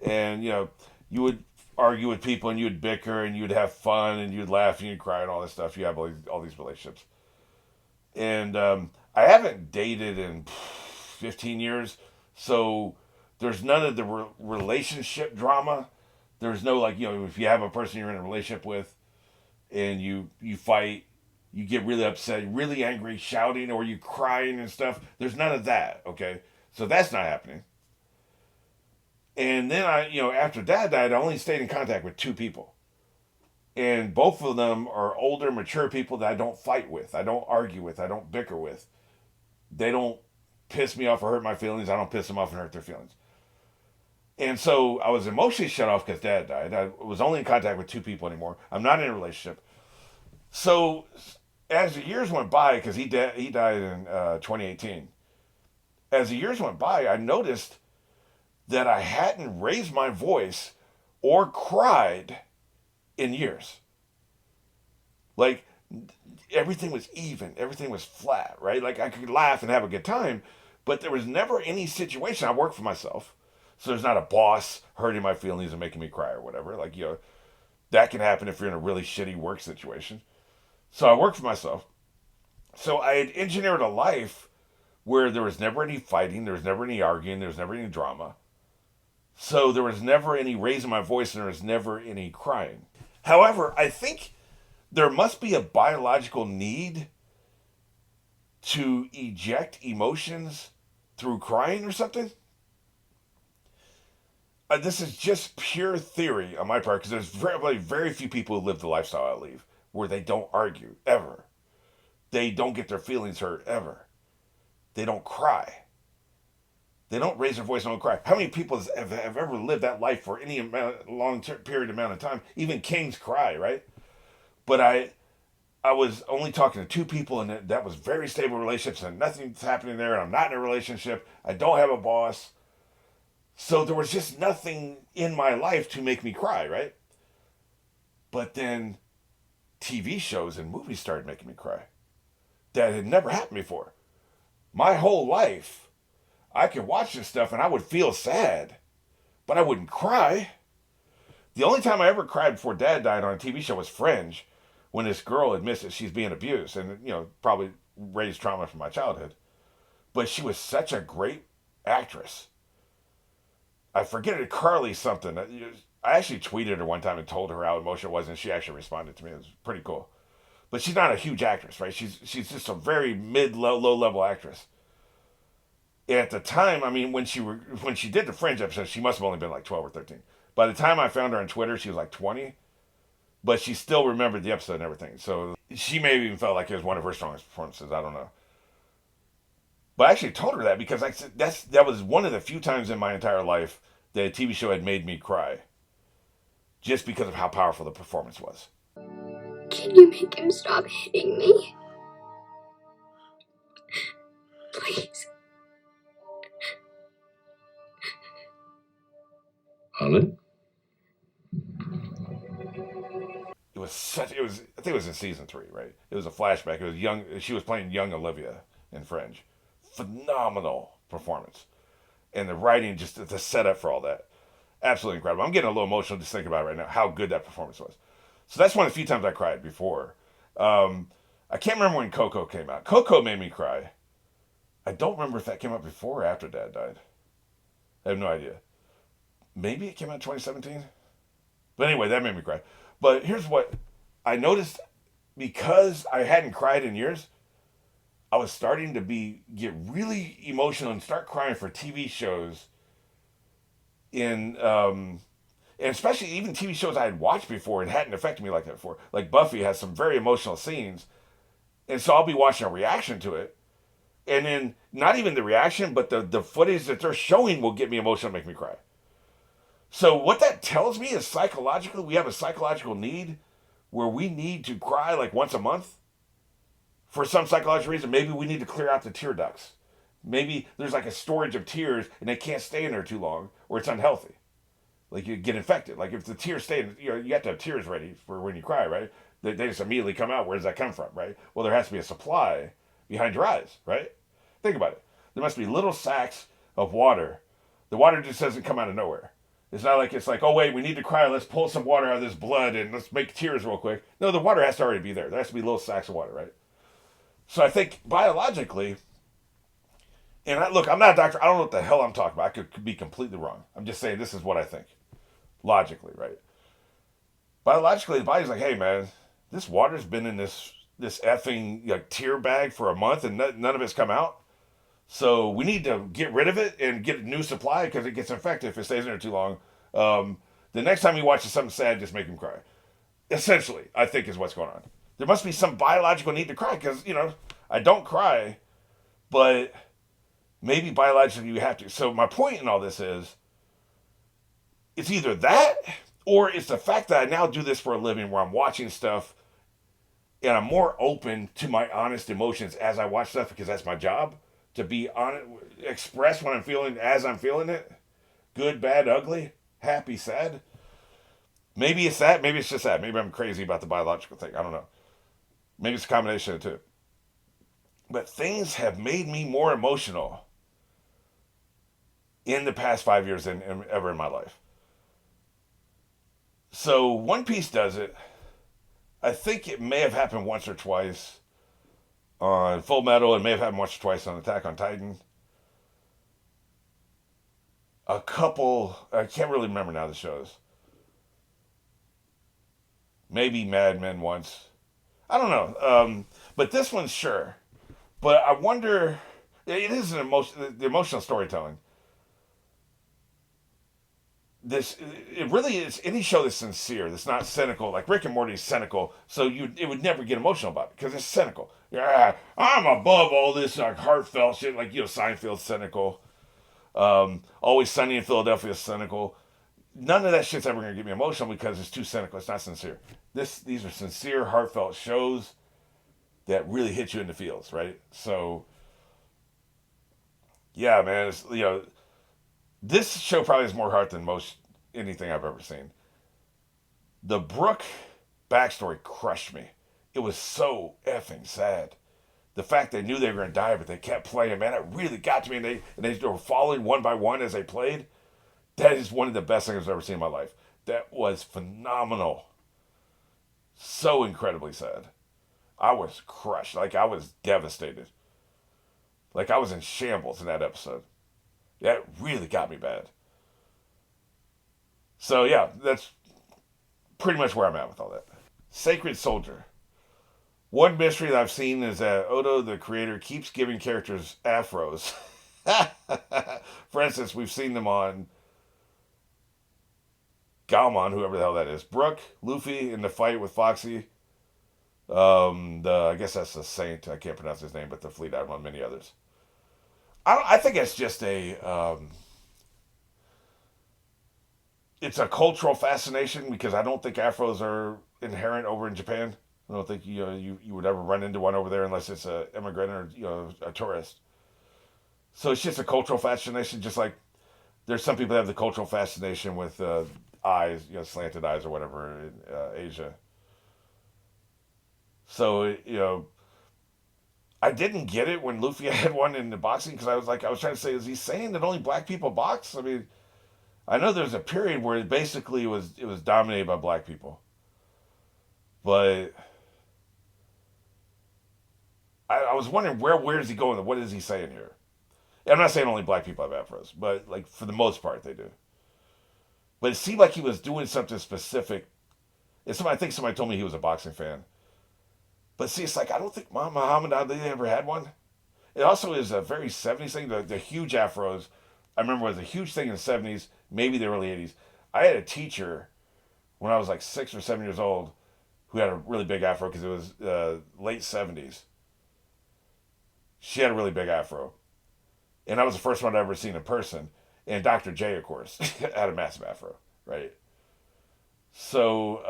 And, you know, you would argue with people, and you'd bicker, and you'd have fun, and you'd laugh, and you'd cry, and all this stuff. You have all these relationships. And I haven't dated in 15 years, so there's none of the relationship drama. There's no, like, you know, if you have a person you're in a relationship with and you fight, you get really upset, really angry, shouting, or you crying and stuff. There's none of that, okay? So that's not happening. And then after Dad died, I only stayed in contact with 2 people. And both of them are older, mature people that I don't fight with. I don't argue with. I don't bicker with. They don't piss me off or hurt my feelings. I don't piss them off and hurt their feelings. And so I was emotionally shut off because Dad died. I was only in contact with 2 people anymore. I'm not in a relationship. So as the years went by, because he died in 2018. As the years went by, I noticed that I hadn't raised my voice or cried in years. Like, everything was even. Everything was flat, right? Like, I could laugh and have a good time, but there was never any situation. I work for myself. So there's not a boss hurting my feelings and making me cry or whatever. Like, you know, that can happen if you're in a really shitty work situation. So I work for myself. So I had engineered a life where there was never any fighting, there was never any arguing, there was never any drama. So there was never any raising my voice and there was never any crying. However, I think there must be a biological need to eject emotions through crying or something. This is just pure theory on my part because there's very few people who live the lifestyle I live where they don't argue ever. They don't get their feelings hurt ever. They don't cry. They don't raise their voice and don't cry. How many people have ever lived that life for any period amount of time? Even kings cry, right? But I was only talking to 2 people, and that was very stable relationships, and nothing's happening there, and I'm not in a relationship. I don't have a boss. So there was just nothing in my life to make me cry, right? But then TV shows and movies started making me cry. That had never happened before. My whole life, I could watch this stuff and I would feel sad, but I wouldn't cry. The only time I ever cried before Dad died on a TV show was Fringe, when this girl admits that she's being abused and, probably raised trauma from my childhood. But she was such a great actress. I forget it, Carly something. I actually tweeted her one time and told her how emotional it was, and she actually responded to me. It was pretty cool. But she's not a huge actress, right? She's just a very low level actress. And at the time, I mean, when she did the Fringe episode, she must have only been like 12 or 13. By the time I found her on Twitter, she was like 20. But she still remembered the episode and everything. So she may have even felt like it was one of her strongest performances. I don't know. But I actually told her that because I said that was one of the few times in my entire life that a TV show had made me cry. Just because of how powerful the performance was. Can you make him stop hitting me? Please. Harlan? I think it was in season 3, right? It was a flashback. It was she was playing young Olivia in Fringe. Phenomenal performance. And the writing, just the setup for all that. Absolutely incredible. I'm getting a little emotional just thinking about it right now, how good that performance was. So that's one of the few times I cried before. I can't remember when Coco came out. Coco made me cry. I don't remember if that came out before or after Dad died. I have no idea. Maybe it came out in 2017? But anyway, that made me cry. But here's what I noticed. Because I hadn't cried in years, I was starting to get really emotional and start crying for TV shows and especially even TV shows I had watched before and hadn't affected me like that before. Like Buffy has some very emotional scenes. And so I'll be watching a reaction to it. And then not even the reaction, but the footage that they're showing will get me emotional and make me cry. So what that tells me is psychologically, we have a psychological need where we need to cry like once a month. For some psychological reason, maybe we need to clear out the tear ducts. Maybe there's like a storage of tears and they can't stay in there too long or it's unhealthy. Like you get infected. Like if the tears stay, you have to have tears ready for when you cry, right? They just immediately come out. Where does that come from, right? Well, there has to be a supply behind your eyes, right? Think about it. There must be little sacks of water. The water just doesn't come out of nowhere. It's not like it's like, oh wait, we need to cry. Let's pull some water out of this blood and let's make tears real quick. No, the water has to already be there. There has to be little sacks of water, right? So I think biologically, and look, I'm not a doctor. I don't know what the hell I'm talking about. I could be completely wrong. I'm just saying this is what I think. Logically, right? Biologically, the body's like, hey man, this water's been in this effing tear bag for a month and none of it's come out. So we need to get rid of it and get a new supply because it gets infected if it stays in there too long. The next time you watch something sad, just make him cry. Essentially, I think is what's going on. There must be some biological need to cry because, I don't cry, but maybe biologically you have to. So my point in all this is, it's either that or it's the fact that I now do this for a living where I'm watching stuff and I'm more open to my honest emotions as I watch stuff because that's my job. To be honest, express what I'm feeling as I'm feeling it. Good, bad, ugly, happy, sad. Maybe it's that. Maybe it's just that. Maybe I'm crazy about the biological thing. I don't know. Maybe it's a combination of the two. But things have made me more emotional in the past 5 years than ever in my life. So One Piece does it. I think it may have happened once or twice on Fullmetal. It may have happened once or twice on Attack on Titan. A couple, I can't really remember now the shows. Maybe Mad Men once. I don't know. But this one's sure. But I wonder, it is the emotional storytelling. It really is any show that's sincere, that's not cynical. Like Rick and Morty is cynical, so it would never get emotional about it because it's cynical. Yeah, I'm above all this heartfelt shit. Like Seinfeld's cynical. Always Sunny in Philadelphia is cynical. None of that shit's ever gonna get me emotional because it's too cynical. It's not sincere. These are sincere, heartfelt shows that really hit you in the feels, right? So, yeah, man, it's, this show probably has more heart than most anything I've ever seen. The Brooke backstory crushed me. It was so effing sad. The fact they knew they were going to die, but they kept playing, man, it really got to me. And they were falling one by one as they played. That is one of the best things I've ever seen in my life. That was phenomenal. So incredibly sad. I was crushed. Like, I was devastated. Like, I was in shambles in that episode. That really got me bad. So, yeah, that's pretty much where I'm at with all that. Sacred Soldier. One mystery that I've seen is that Oda, the creator, keeps giving characters afros. For instance, we've seen them on Galmon, whoever the hell that is. Brook, Luffy in the fight with Foxy. I guess that's the Saint. I can't pronounce his name, but the Fleet Admiral and many others. I think it's just it's a cultural fascination because I don't think afros are inherent over in Japan. I don't think you would ever run into one over there unless it's an immigrant or a tourist. So it's just a cultural fascination, just like there's some people that have the cultural fascination with eyes, slanted eyes or whatever in Asia. So I didn't get it when Luffy had one in the boxing because I was trying to say, is he saying that only black people box? I mean, I know there's a period where it was dominated by black people, but I was wondering where is he going? What is he saying here? I'm not saying only black people have afros, but like for the most part they do. But it seemed like he was doing something specific. I think somebody told me he was a boxing fan. But see, it's like I don't think Muhammad Ali ever had one. It also is a very 70s thing. The huge afros, I remember was a huge thing in the 70s, maybe the early 80s. I had a teacher when I was like 6 or 7 years old who had a really big afro because it was late 70s. She had a really big afro. And I was the first one I'd ever seen in person. And Dr. J, of course, had a massive afro, right? So,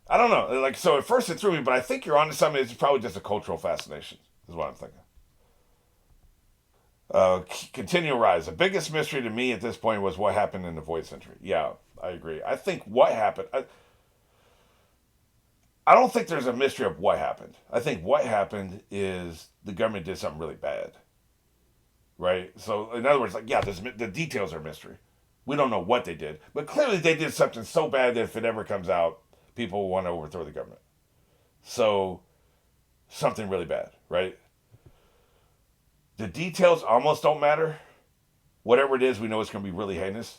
I don't know. Like, so at first it threw me, but I think you're onto something. It's probably just a cultural fascination, is what I'm thinking. Continual rise. The biggest mystery to me at this point was what happened in the Void Century. Yeah, I agree. I think what happened. I don't think there's a mystery of what happened. I think what happened is the government did something really bad. Right? So, in other words, like, yeah, the details are mystery. We don't know what they did. But clearly they did something so bad that if it ever comes out, people will want to overthrow the government. So, something really bad, right? The details almost don't matter. Whatever it is, we know it's going to be really heinous.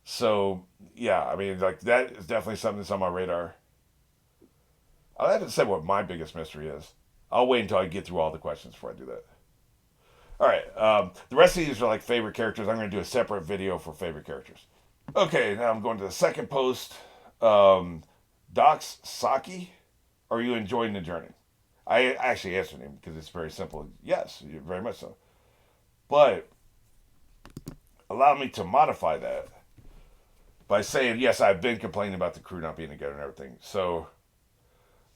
So, yeah, I mean, like, that is definitely something that's on my radar. I'll have to say what my biggest mystery is. I'll wait until I get through all the questions before I do that. All right, the rest of these are like favorite characters. I'm going to do a separate video for favorite characters. Okay, now I'm going to the second post. Docs Saki, are you enjoying the journey? I actually answered him because it's very simple. Yes, very much so. But allow me to modify that by saying, yes, I've been complaining about the crew not being together and everything. So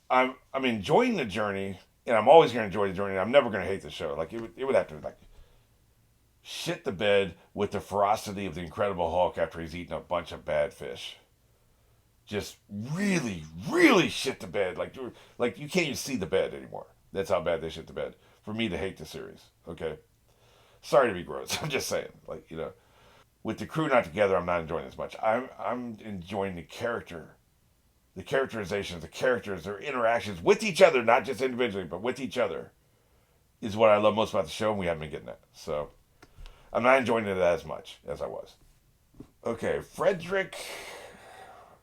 I'm enjoying the journey, and I'm always going to enjoy the journey. I'm never going to hate the show. Like it would have to like shit the bed with the ferocity of the Incredible Hulk after he's eaten a bunch of bad fish. Just really, really shit the bed. Like you can't even see the bed anymore. That's how bad they shit the bed. For me to hate the series. Okay. Sorry to be gross. I'm just saying. Like, with the crew not together, I'm not enjoying as much. I'm enjoying the character. The characterizations, the characters, their interactions with each other, not just individually, but with each other, is what I love most about the show, and we haven't been getting that. So I'm not enjoying it as much as I was. Okay, Frederick.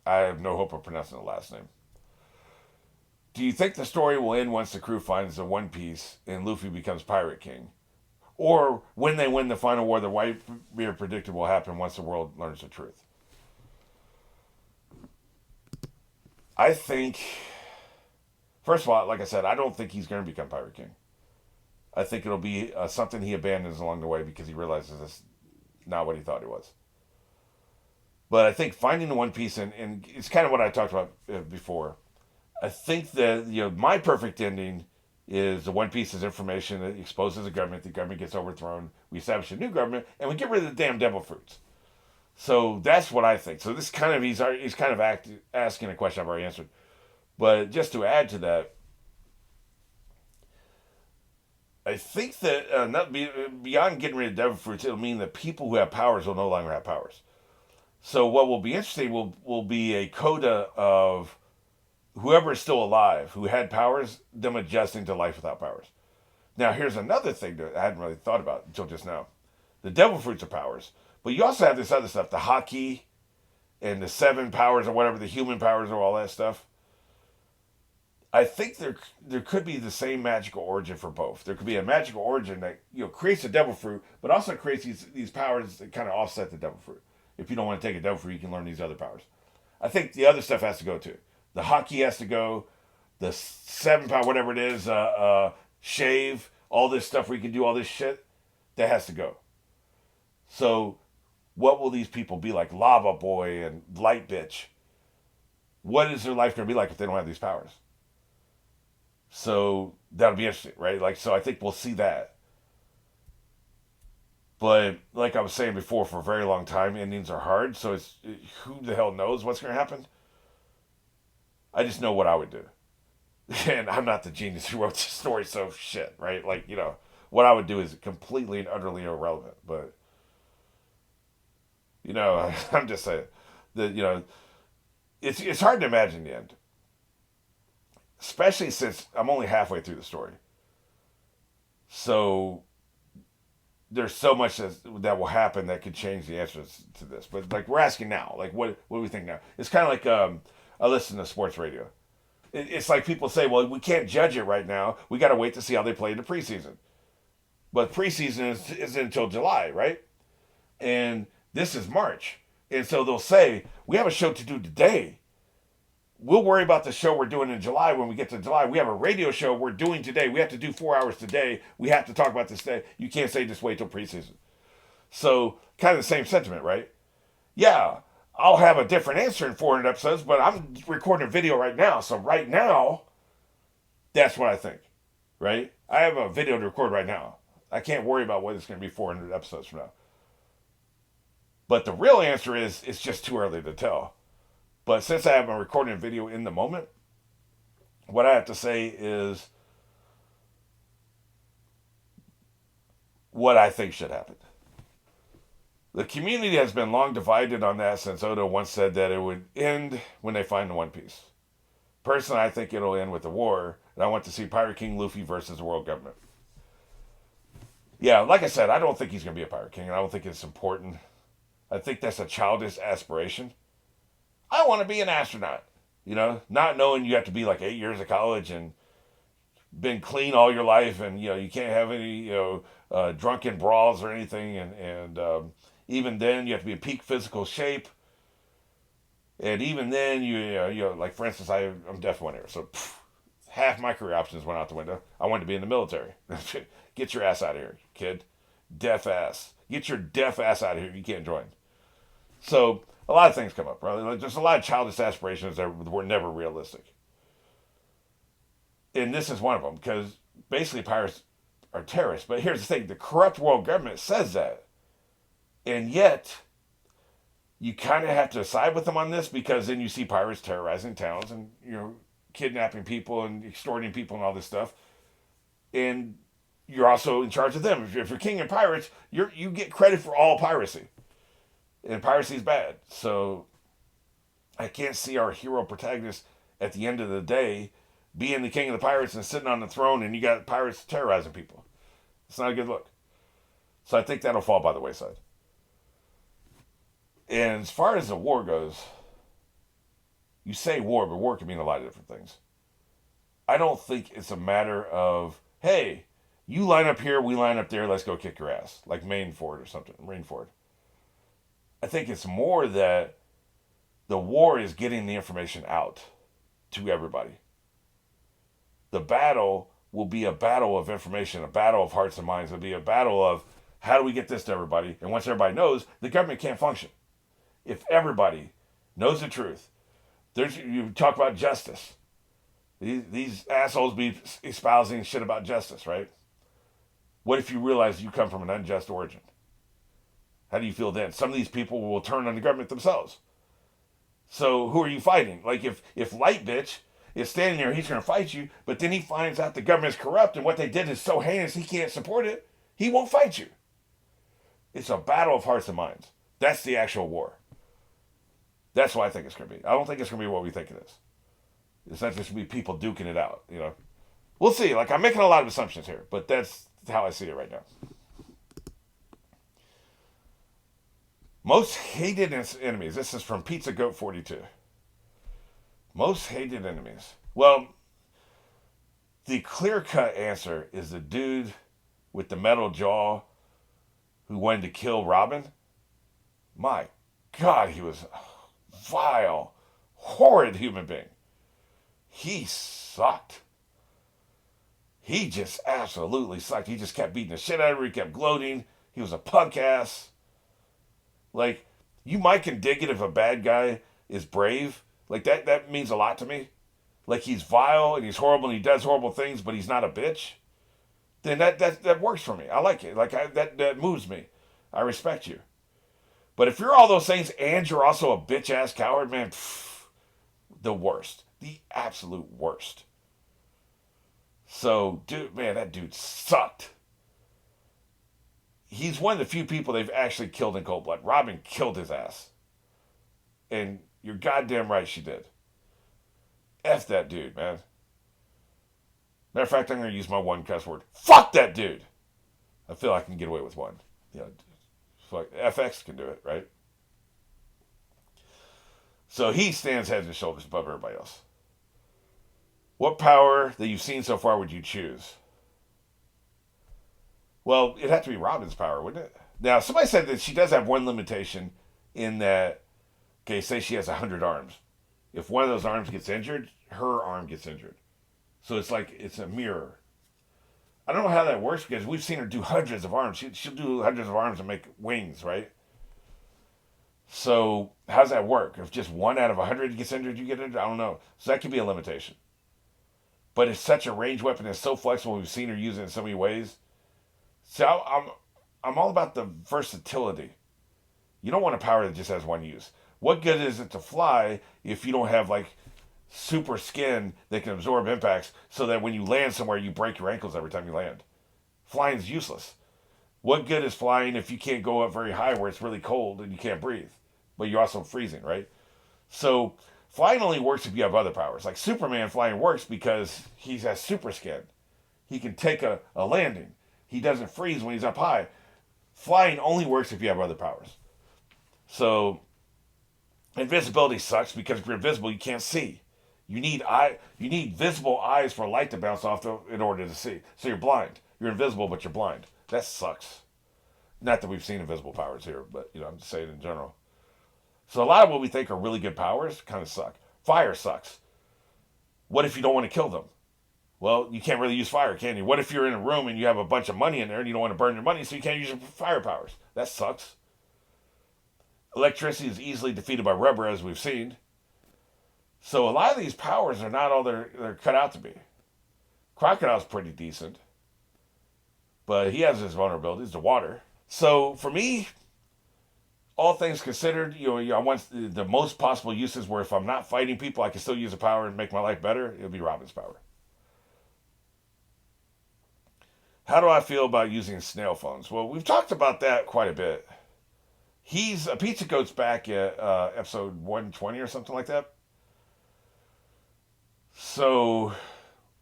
I have no hope of pronouncing the last name. Do you think the story will end once the crew finds the One Piece and Luffy becomes Pirate King? Or when they win the final war, the Whitebeard predicted will happen once the world learns the truth? I think, first of all, like I said, I don't think he's going to become Pirate King. I think it'll be something he abandons along the way because he realizes it's not what he thought it was. But I think finding the One Piece, and it's kind of what I talked about before. I think that my perfect ending is the One Piece is information that exposes the government gets overthrown, we establish a new government, and we get rid of the damn devil fruits. So that's what I think. So this kind of he's kind of asking a question I've already answered, but just to add to that, I think that beyond getting rid of devil fruits, it'll mean that people who have powers will no longer have powers. So what will be interesting will be a coda of whoever is still alive who had powers, them adjusting to life without powers. Now here's another thing that I hadn't really thought about until just now. The devil fruits are powers, but you also have this other stuff, the haki and the 7 powers or whatever, the human powers or all that stuff. I think there could be the same magical origin for both. There could be a magical origin that creates a devil fruit, but also creates these powers that kind of offset the devil fruit. If you don't want to take a devil fruit, you can learn these other powers. I think the other stuff has to go too. The haki has to go. The 7 power, whatever it is, shave, all this stuff where you can do all this shit, that has to go. So, what will these people be like? Lava Boy and Light Bitch. What is their life going to be like if they don't have these powers? So that'll be interesting, right? Like, so I think we'll see that. But like I was saying before, for a very long time, endings are hard. So who the hell knows what's going to happen? I just know what I would do, and I'm not the genius who wrote the story. So shit, right? Like, what I would do is completely and utterly irrelevant. But I'm just saying that it's hard to imagine the end. Especially since I'm only halfway through the story. So there's so much that will happen that could change the answers to this. But like, we're asking now, like, what do we think now? It's kind of like I listen to sports radio. It's like people say, well, we can't judge it right now. We got to wait to see how they play in the preseason. But preseason isn't until July, right? And this is March. And so they'll say, we have a show to do today. We'll worry about the show we're doing in July when we get to July. We have a radio show we're doing today. We have to do 4 hours today. We have to talk about this today. You can't say just wait till preseason. So kind of the same sentiment, right? Yeah, I'll have a different answer in 400 episodes, but I'm recording a video right now. So right now, that's what I think, right? I have a video to record right now. I can't worry about what it's going to be 400 episodes from now. But the real answer is it's just too early to tell. But since I have a recording video in the moment, what I have to say is what I think should happen. The community has been long divided on that since Oda once said that it would end when they find the One Piece. Personally, I think it'll end with the war, and I want to see Pirate King Luffy versus the world government. Yeah, like I said, I don't think he's going to be a Pirate King, and I don't think it's important. I think that's a childish aspiration. I want to be an astronaut, not knowing you have to be like 8 years of college and been clean all your life, and you can't have any drunken brawls or anything, and even then you have to be in peak physical shape, and even then like, for instance, I'm deaf one ear, so half my career options went out the window. I wanted to be in the military. Get your ass out of here, kid. Deaf ass. Get your deaf ass out of here. You can't join. So a lot of things come up, right? Like, there's a lot of childish aspirations that were never realistic. And this is one of them, because basically pirates are terrorists. But here's the thing, the corrupt world government says that. And yet, you kind of have to side with them on this, because then you see pirates terrorizing towns and, kidnapping people and extorting people and all this stuff. And you're also in charge of them. If you're king of pirates, you get credit for all piracy. And piracy is bad. So I can't see our hero protagonist at the end of the day being the king of the pirates and sitting on the throne and you got pirates terrorizing people. It's not a good look. So I think that'll fall by the wayside. And as far as the war goes, you say war, but war can mean a lot of different things. I don't think it's a matter of, hey, you line up here, we line up there, let's go kick your ass. Like Marineford or something. Marineford. I think it's more that the war is getting the information out to everybody. The battle will be a battle of information, a battle of hearts and minds. It'll be a battle of how do we get this to everybody? And once everybody knows, the government can't function. If everybody knows the truth, you talk about justice. These assholes be espousing shit about justice, right? What if you realize you come from an unjust origin? How do you feel then? Some of these people will turn on the government themselves. So who are you fighting? Like if Light Bitch is standing there, he's going to fight you, but then he finds out the government is corrupt and what they did is so heinous he can't support it, he won't fight you. It's a battle of hearts and minds. That's the actual war. That's what I think it's going to be. I don't think it's going to be what we think it is. It's not just going to be people duking it out, you know. We'll see. Like, I'm making a lot of assumptions here, but that's how I see it right now. Most hated enemies. This is from Pizza Goat 42. Most hated enemies. Well, the clear-cut answer is the dude with the metal jaw who wanted to kill Robin. My God, he was a vile, horrid human being. He sucked. He just absolutely sucked. He just kept beating the shit out of her. He kept gloating. He was a punk ass. Like, you might can dig it if a bad guy is brave. Like, that means a lot to me. Like, he's vile and he's horrible and he does horrible things, but he's not a bitch. Then that works for me. I like it. Like, that moves me. I respect you. But if you're all those things and you're also a bitch-ass coward, man, the worst. The absolute worst. So, dude, man, that dude sucked. He's one of the few people they've actually killed in cold blood. Robin killed his ass. And you're goddamn right she did. F that dude, man. Matter of fact, I'm going to use my one cuss word. Fuck that dude! I feel I can get away with one. You know, fuck, FX can do it, right? So he stands head and shoulders above everybody else. What power that you've seen so far would you choose? Well, it'd have to be Robin's power, wouldn't it? Now, somebody said that she does have one limitation in that, okay, say she has 100 arms. If one of those arms gets injured, her arm gets injured. So it's like, it's a mirror. I don't know how that works because we've seen her do hundreds of arms. She'll do hundreds of arms and make wings, right? So how does that work? If just one out of 100 gets injured, you get injured? I don't know. So that could be a limitation. But it's such a range weapon. It's so flexible. We've seen her use it in so many ways. So I'm all about the versatility. You don't want a power that just has one use. What good is it to fly if you don't have like super skin that can absorb impacts so that when you land somewhere you break your ankles every time you land? Flying's useless. What good is flying if you can't go up very high where it's really cold and you can't breathe, but you're also freezing, right? So flying only works if you have other powers. Like Superman, flying works because he has super skin. He can take a landing. He doesn't freeze when he's up high. Flying only works if you have other powers. So invisibility sucks because if you're invisible, you can't see. You need visible eyes for light to bounce off in order to see. So you're blind. You're invisible, but you're blind. That sucks. Not that we've seen invisible powers here, but I'm just saying in general. So a lot of what we think are really good powers kind of suck. Fire sucks. What if you don't want to kill them? Well, you can't really use fire, can you? What if you're in a room and you have a bunch of money in there and you don't want to burn your money, so you can't use your fire powers? That sucks. Electricity is easily defeated by rubber, as we've seen. So a lot of these powers are not all they're cut out to be. Crocodile's pretty decent, but he has his vulnerabilities, the water. So for me, all things considered, I want the most possible uses where if I'm not fighting people, I can still use a power and make my life better. It'll be Robin's power. How do I feel about using snail phones? Well, we've talked about that quite a bit. Pizza Goat's back at episode 120 or something like that. So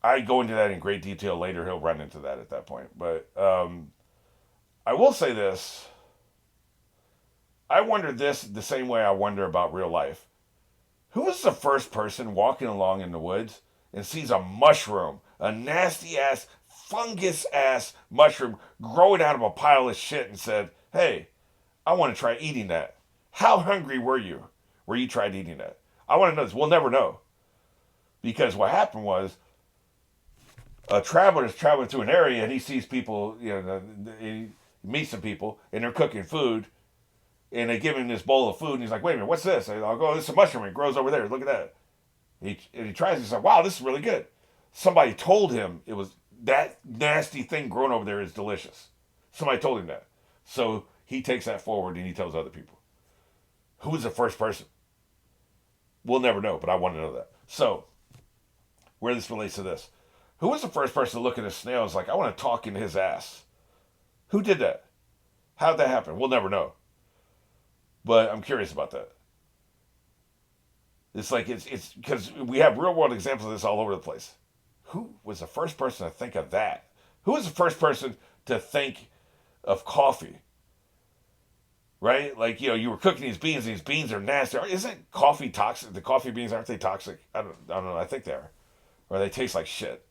I go into that in great detail later. He'll run into that at that point. But I will say this. I wonder this the same way I wonder about real life. Who is the first person walking along in the woods and sees a mushroom, a nasty-ass, fungus-ass mushroom growing out of a pile of shit and said, hey, I want to try eating that? How hungry were you where you tried eating that? I want to know this. We'll never know. Because what happened was a traveler is traveling through an area and he sees people, he meets some people and they're cooking food and they give him this bowl of food and he's like, wait a minute, what's this? And I'll go, this is a mushroom. It grows over there. Look at that. He tries it. He's like, wow, this is really good. Somebody told him it was that nasty thing growing over there is delicious. Somebody told him that. So he takes that forward and he tells other people. Who was the first person? We'll never know, but I want to know that. So, where this relates to this. Who was the first person to look at a snail and was like, I want to talk in his ass? Who did that? How did that happen? We'll never know. But I'm curious about that. It's like it's because we have real world examples of this all over the place. Who was the first person to think of that? Who was the first person to think of coffee? Right? Like, you were cooking these beans are nasty. Isn't coffee toxic? The coffee beans, aren't they toxic? I don't know. I think they are. Or they taste like shit.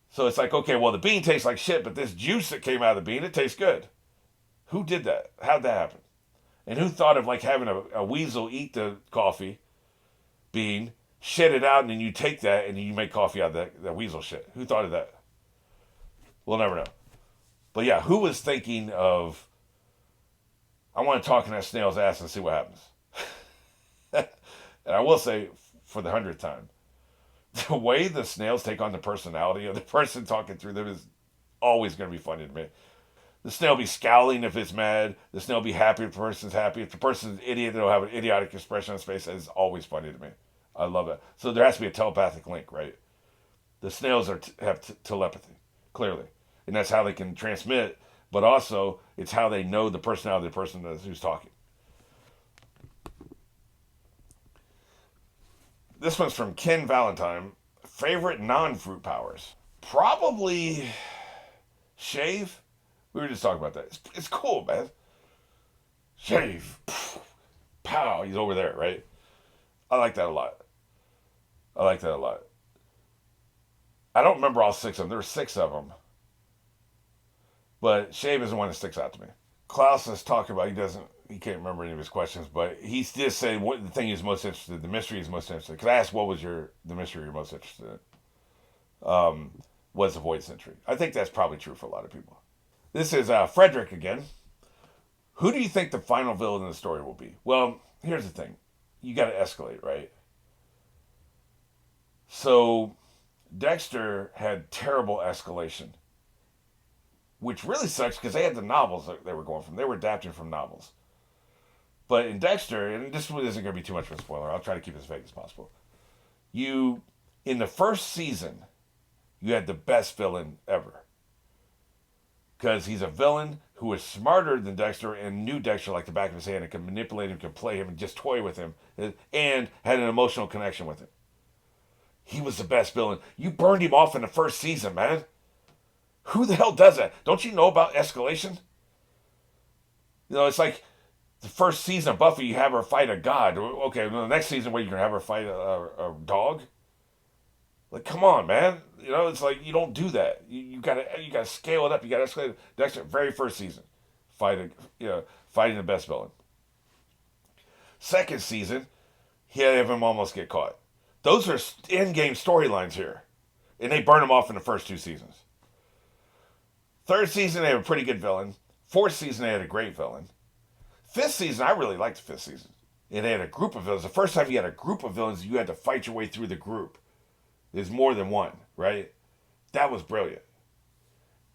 So it's like, okay, well, the bean tastes like shit, but this juice that came out of the bean, it tastes good. Who did that? How'd that happen? And who thought of like having a weasel eat the coffee bean, shit it out, and then you take that and you make coffee out of that weasel shit? Who thought of that? We'll never know. But yeah, who was thinking of, I want to talk in that snail's ass and see what happens? And I will say, for the 100th time, the way the snails take on the personality of the person talking through them is always going to be funny to me. The snail be scowling if it's mad. The snail be happy if the person's happy. If the person's an idiot, they'll have an idiotic expression on his face. That is always funny to me. I love that. So there has to be a telepathic link, right? The snails have telepathy, clearly. And that's how they can transmit, but also it's how they know the personality of the person who's talking. This one's from Ken Valentine. Favorite non-fruit powers? Probably shave. We were just talking about that. It's cool, man. Shave. Pow. He's over there, right? I like that a lot. I don't remember all 6 of them. There were 6 of them. But shave is the one that sticks out to me. Klaus is talking about, he can't remember any of his questions, but he's just saying what the thing he's most interested in, the mystery he's most interested in. Because I asked what was the mystery you're most interested in. Was the Void Century. I think that's probably true for a lot of people. This is Frederick again. Who do you think the final villain in the story will be? Well, here's the thing. You got to escalate, right? So, Dexter had terrible escalation. Which really sucks because they had the novels that they were going from. They were adapting from novels. But in Dexter, and this isn't going to be too much of a spoiler. I'll try to keep it as vague as possible. In the first season, you had the best villain ever. Because he's a villain who is smarter than Dexter and knew Dexter like the back of his hand and could manipulate him, could play him and just toy with him, and had an emotional connection with him. He was the best villain. You burned him off in the first season, man. Who the hell does that? Don't you know about escalation? It's like the first season of Buffy, you have her fight a god. Okay, the next season, where you can have her fight a dog? Like, come on, man. It's like you don't do that. You gotta scale it up. You gotta escalate it. Dexter, very first season, fighting the best villain. Second season, he had him almost get caught. Those are in-game storylines here, and they burn him off in the first 2 seasons. Third season, they had a pretty good villain. Fourth season, they had a great villain. Fifth season, I really liked the 5th season. And they had a group of villains. The first time you had a group of villains, you had to fight your way through the group. There's more than one, right? That was brilliant.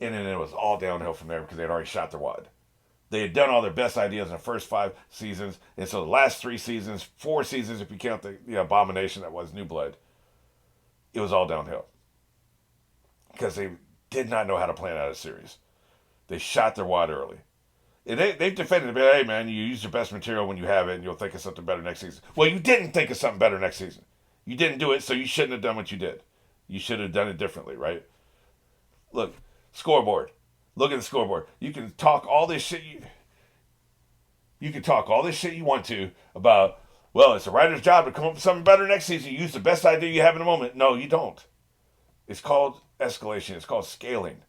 And then it was all downhill from there because they had already shot their wad. They had done all their best ideas in the first 5 seasons. And so the last 3 seasons, 4 seasons, if you count the abomination that was New Blood, it was all downhill. Because they did not know how to plan out a series. They shot their wad early. And they've defended it. Hey, man, you use your best material when you have it, and you'll think of something better next season. Well, you didn't think of something better next season. You didn't do it, so you shouldn't have done what you did. You should have done it differently, right? Look, scoreboard. Look at the scoreboard. You can talk all this shit you can talk all this shit you want to about, well, it's a writer's job to come up with something better next season. You use the best idea you have in the moment. No, you don't. It's called escalation. It's called scaling.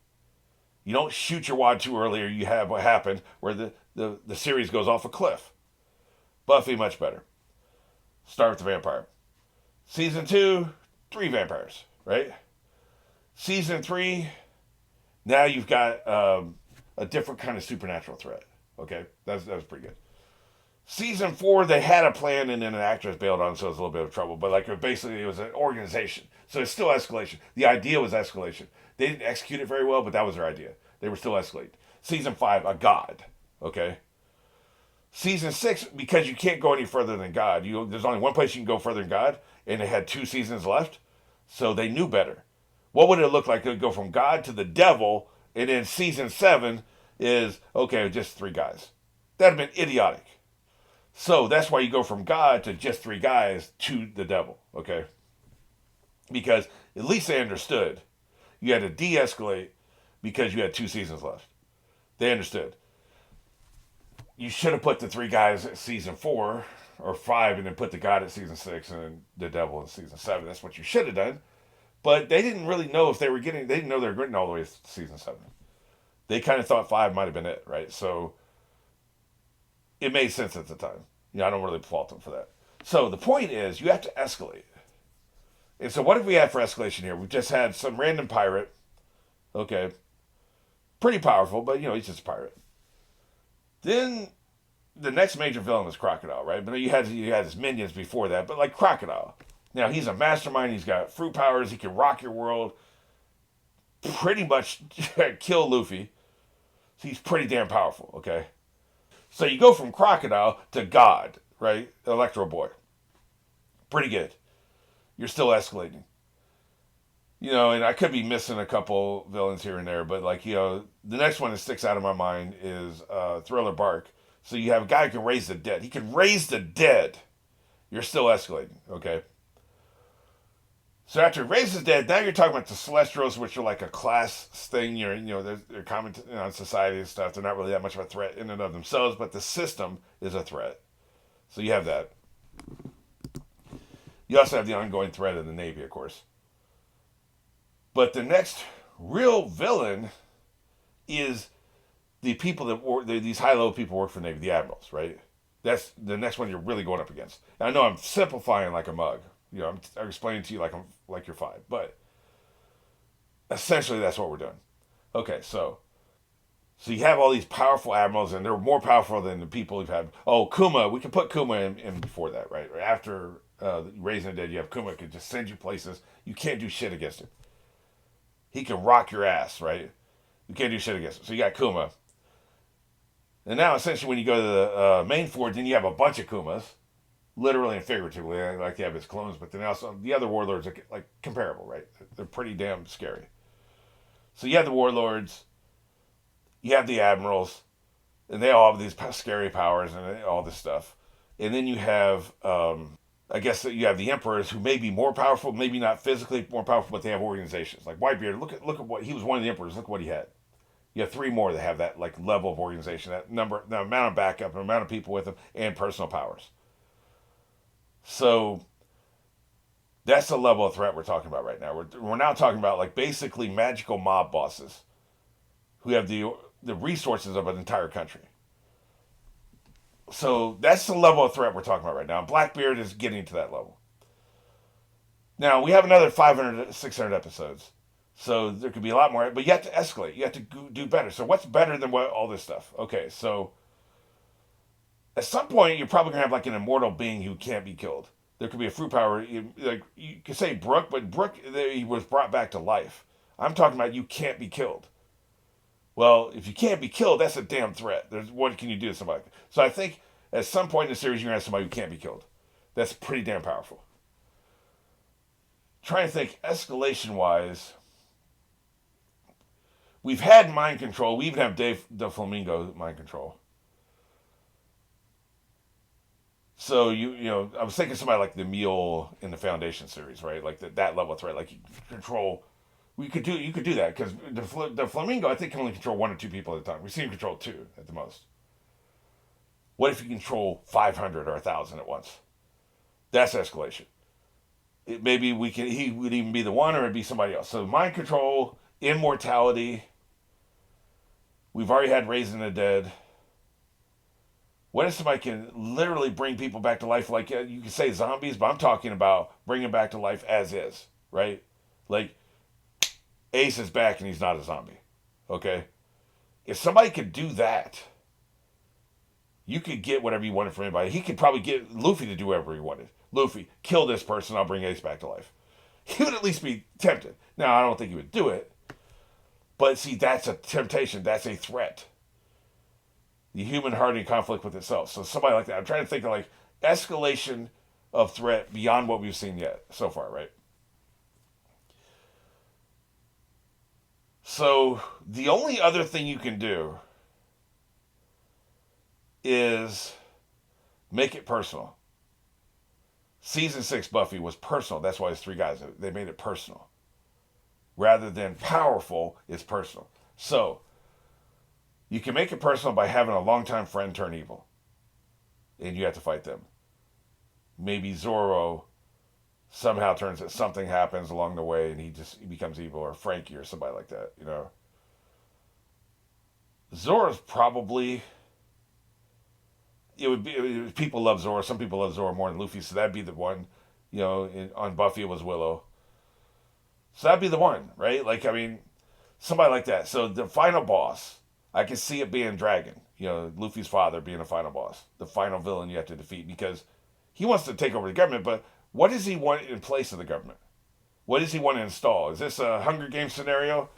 You don't shoot your wad too early, or you have what happened where the series goes off a cliff. Buffy, much better. Start with the vampire. Season 2, 3 vampires, right? Season 3, now you've got a different kind of supernatural threat. Okay, that was pretty good. Season 4, they had a plan, and then an actress bailed on, so it was a little bit of trouble. But basically, it was an organization, so it's still escalation. The idea was escalation. They didn't execute it very well, but that was their idea. They were still escalating. Season 5, a god. Okay. Season 6, because you can't go any further than God. There's only one place you can go further than God, and they had 2 seasons left, so they knew better. What would it look like to go from God to the devil, and then season 7 is, okay, just 3 guys? That'd have been idiotic. So that's why you go from God to just 3 guys to the devil, okay? Because at least they understood. You had to de-escalate because you had 2 seasons left. They understood. You should have put the 3 guys at season 4 or 5 and then put the God at season 6 and then the devil in season 7. That's what you should have done. But they didn't really know if they didn't know they were getting all the way to season 7. They kind of thought 5 might have been it, right? So it made sense at the time. I don't really fault them for that. So the point is, you have to escalate. And so what have we had for escalation here? We've just had some random pirate. Okay. Pretty powerful, but he's just a pirate. Then the next major villain is Crocodile, right? But you had his minions before that, but like Crocodile. Now he's a mastermind, he's got fruit powers, he can rock your world. Pretty much kill Luffy. So he's pretty damn powerful, okay? So you go from Crocodile to God, right? Electro Boy. Pretty good. You're still escalating. And I could be missing a couple villains here and there, but the next one that sticks out of my mind is Thriller Bark. So you have a guy who can raise the dead. He can raise the dead. You're still escalating, okay? So after he raises the dead, now you're talking about the Celestials, which are like a class thing. They're commenting on society and stuff. They're not really that much of a threat in and of themselves, but the system is a threat. So you have that. You also have the ongoing threat of the Navy, of course. But the next real villain is the people that work, these high-level people work for the Navy, the admirals, right? That's the next one you're really going up against. Now, I know I'm simplifying like a mug. I'm explaining to you like you're 5, but essentially that's what we're doing. Okay, so you have all these powerful admirals, and they're more powerful than the people we've had. Oh, Kuma, we can put Kuma in before that, right? After Raising the Dead, you have Kuma, can just send you places. You can't do shit against him. He can rock your ass, right? You can't do shit against him. So you got Kuma. And now, essentially, when you go to the main forge, then you have a bunch of Kumas. Literally and figuratively, like they have his clones, but then also the other warlords are like comparable, right? They're pretty damn scary. So you have the warlords, you have the admirals, and they all have these scary powers and all this stuff. And then you have, I guess you have the emperors who may be more powerful, maybe not physically more powerful, but they have organizations. Like Whitebeard, look at what he was one of the emperors. Look what he had. You have 3 more that have that like level of organization, that number, the amount of backup, the amount of people with them, and personal powers. So that's the level of threat we're talking about right now. We're now talking about like basically magical mob bosses who have the resources of an entire country. So that's the level of threat we're talking about right now. Blackbeard is getting to that level. Now, we have another 500, 600 episodes. So there could be a lot more, but you have to escalate. You have to do better. So what's better than all this stuff? Okay, so at some point, you're probably going to have like an immortal being who can't be killed. There could be a fruit power. Like you could say Brook, but Brook, he was brought back to life. I'm talking about you can't be killed. Well, if you can't be killed, that's a damn threat. What can you do to somebody? So I think at some point in the series, you're going to have somebody who can't be killed. That's pretty damn powerful. Trying to think escalation-wise. We've had mind control. We even have Dave the Flamingo mind control. So I was thinking somebody like the Mule in the Foundation series, right? Like that level of threat, like you control. You could do that because the Flamingo, I think, can only control 1 or 2 people at a time. We've seen him control 2 at the most. What if you control 500 or 1,000 at once? That's escalation. Maybe he would even be the one, or it'd be somebody else. So mind control, immortality. We've already had Raising the Dead. What if somebody can literally bring people back to life? Like you could say zombies, but I'm talking about bringing back to life as is, right? Like Ace is back and he's not a zombie, okay? If somebody could do that, you could get whatever you wanted from anybody. He could probably get Luffy to do whatever he wanted. Luffy, kill this person, I'll bring Ace back to life. He would at least be tempted. Now, I don't think he would do it, but see, that's a temptation. That's a threat. The human heart in conflict with itself. So somebody like that. I'm trying to think of like escalation of threat beyond what we've seen yet so far, right? So the only other thing you can do is Make it personal. Season 6 Buffy was personal. That's why it's 3 guys. They made it personal. Rather than powerful, it's personal. So, you can make it personal by having a longtime friend turn evil. And you have to fight them. Maybe Zorro somehow something happens along the way and he becomes evil, or Frankie or somebody like that, you know. Zorro's probably, people love Zorro. Some people love Zorro more than Luffy, so that'd be the one. You know, on Buffy it was Willow. So that'd be the one, right? Like, I mean, somebody like that. So the final boss, I can see it being Dragon. You know, Luffy's father being a final boss. The final villain you have to defeat, because he wants to take over the government, but what does he want in place of the government? What does he want to install? Is this a Hunger Games scenario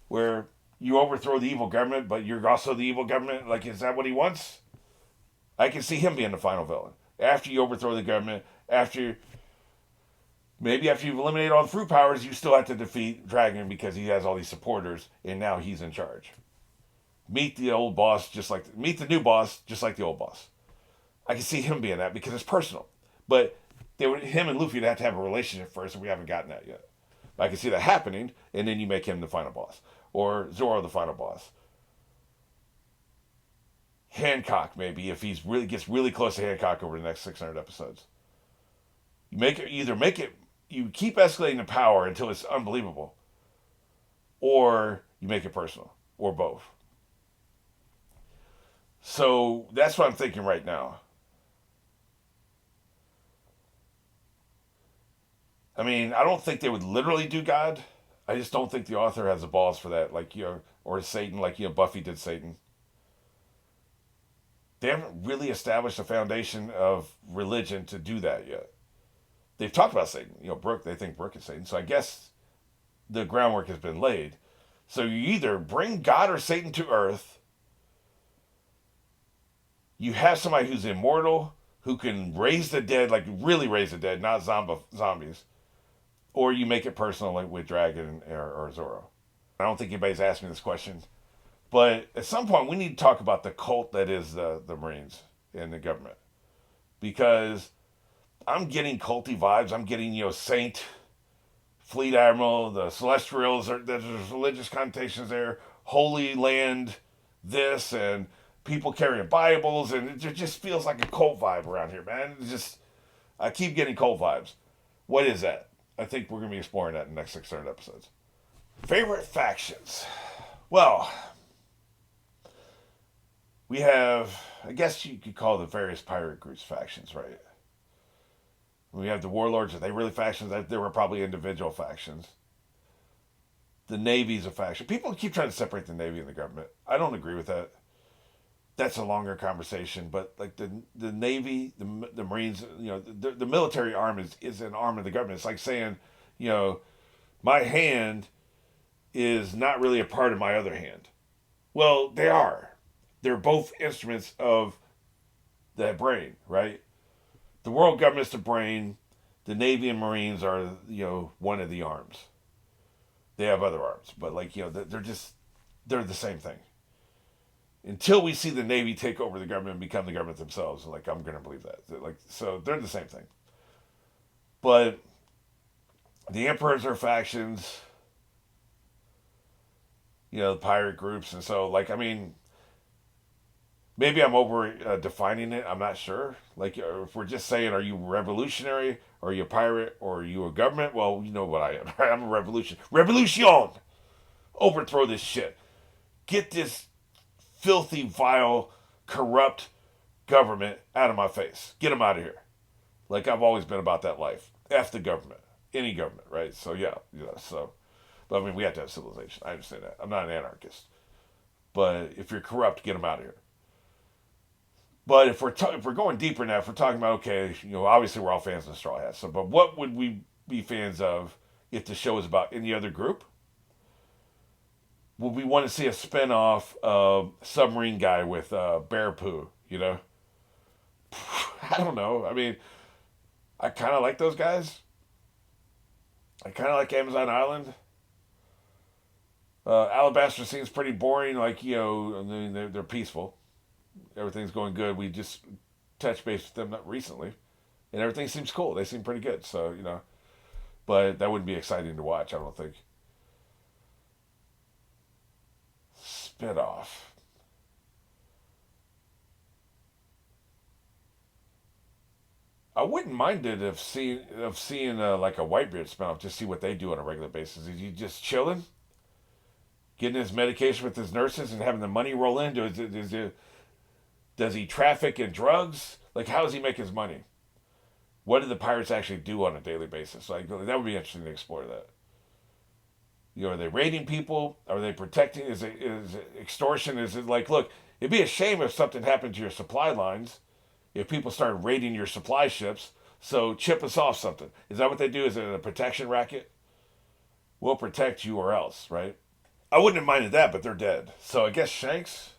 where you overthrow the evil government, but you're also the evil government? Like, is that what he wants? I can see him being the final villain. After you overthrow the government, maybe after you've eliminated all the fruit powers, you still have to defeat Dragon because he has all these supporters, and now he's in charge. Meet the new boss just like the old boss. I can see him being that because it's personal. But him and Luffy would have to have a relationship first, and we haven't gotten that yet. But I can see that happening, and then you make him the final boss. Or Zorro the final boss. Hancock, maybe, if gets really close to Hancock over the next 600 episodes. You keep escalating the power until it's unbelievable, or you make it personal, or both. So that's what I'm thinking right now. I mean, I don't think they would literally do God. I just don't think the author has the balls for that, like, you know, or Satan, like, you know, Buffy did Satan. They haven't really established a foundation of religion to do that yet. They've talked about Satan. You know, they think Brooke is Satan. So I guess the groundwork has been laid. So you either bring God or Satan to Earth. You have somebody who's immortal, who can raise the dead, like really raise the dead, not zombies. Or you make it personal, like with Dragon or Zorro. I don't think anybody's asked me this question. But at some point, we need to talk about the cult that is the Marines and the government. Because I'm getting culty vibes. I'm getting, you know, Saint, Fleet Admiral, the Celestials. There's religious connotations there. Holy Land, this, and people carrying Bibles. And it just feels like a cult vibe around here, man. I keep getting cult vibes. What is that? I think we're going to be exploring that in the next 600 episodes. Favorite factions? Well, we have, I guess you could call the various pirate groups factions, right? We have the warlords. Are they really factions? They were probably individual factions. The Navy's a faction. People keep trying to separate the Navy and the government. I don't agree with that. That's a longer conversation, but like the Navy, the Marines, you know, the military arm is an arm of the government. It's like saying, you know, my hand is not really a part of my other hand. Well, they are. They're both instruments of the brain, right? The world government's the brain. The Navy and Marines are, you know, one of the arms. They have other arms, but like, you know, they're the same thing. Until we see the Navy take over the government and become the government themselves, like, I'm going to believe that. So they're the same thing. But the emperors are factions, you know, the pirate groups. And so, like, I mean, maybe I'm over defining it. I'm not sure. Like, if we're just saying, are you revolutionary? Or are you a pirate? Or are you a government? Well, you know what I am. Right? I'm a revolution. Revolution! Overthrow this shit. Get this filthy, vile, corrupt government out of my face. Get them out of here. Like, I've always been about that life. F the government. Any government, right? So, yeah. So, but I mean, we have to have civilization. I understand that. I'm not an anarchist. But if you're corrupt, get them out of here. But if we're going deeper now, if we're talking about, okay, you know, obviously we're all fans of Straw Hats. So, but what would we be fans of if the show is about any other group? Would we want to see a spinoff of Submarine Guy with Bear Poo, you know? I don't know. I mean, I kind of like those guys. I kind of like Amazon Island. Alabaster seems pretty boring. Like, you know, they're peaceful. Everything's going good. We just touched base with them recently, and everything seems cool. They seem pretty good. So, but that wouldn't be exciting to watch, I don't think. Spinoff. I wouldn't mind it if seeing like a Whitebeard spinoff, just see what they do on a regular basis. Is he just chilling, getting his medication with his nurses, and having the money roll in? Does he traffic in drugs? Like, how does he make his money? What do the pirates actually do on a daily basis? Like, that would be interesting to explore that. Are they raiding people? Are they protecting? Is it extortion? Is it like, look, it'd be a shame if something happened to your supply lines, if people started raiding your supply ships, so chip us off something. Is that what they do? Is it a protection racket? We'll protect you or else, right? I wouldn't have minded that, but they're dead. So I guess Shanks,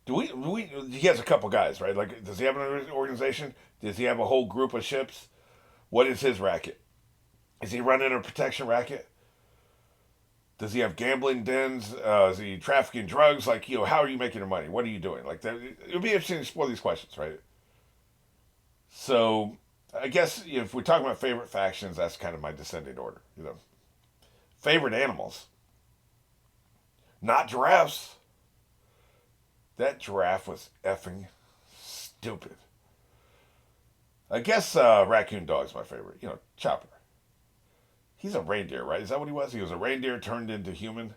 he has a couple guys, right? Like, does he have an organization? Does he have a whole group of ships? What is his racket? Is he running a protection racket? Does he have gambling dens? Is he trafficking drugs? Like, how are you making your money? What are you doing? Like, that, it would be interesting to explore these questions, right? So, I guess if we're talking about favorite factions, that's kind of my descending order. Favorite animals. Not giraffes. That giraffe was effing stupid. I guess raccoon dog's my favorite. Chopper. He's a reindeer, right? Is that what he was? He was a reindeer turned into human.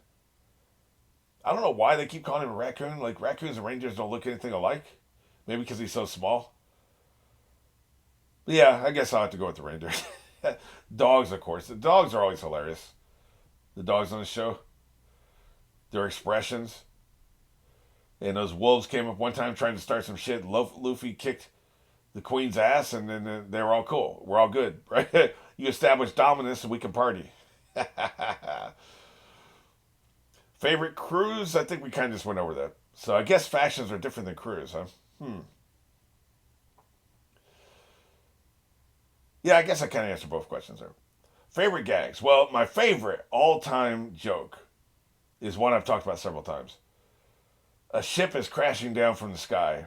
I don't know why they keep calling him a raccoon. Like, raccoons and reindeers don't look anything alike. Maybe because he's so small. But yeah, I guess I'll have to go with the reindeer. Dogs, of course. The dogs are always hilarious. The dogs on the show. Their expressions. And those wolves came up one time trying to start some shit. Luffy kicked the queen's ass, and then they were all cool. We're all good, right? You establish dominance, and we can party. Favorite crews? I think we kind of just went over that. So I guess factions are different than crews, huh? Yeah, I guess I kind of answered both questions there. Favorite gags? Well, my favorite all-time joke is one I've talked about several times. A ship is crashing down from the sky,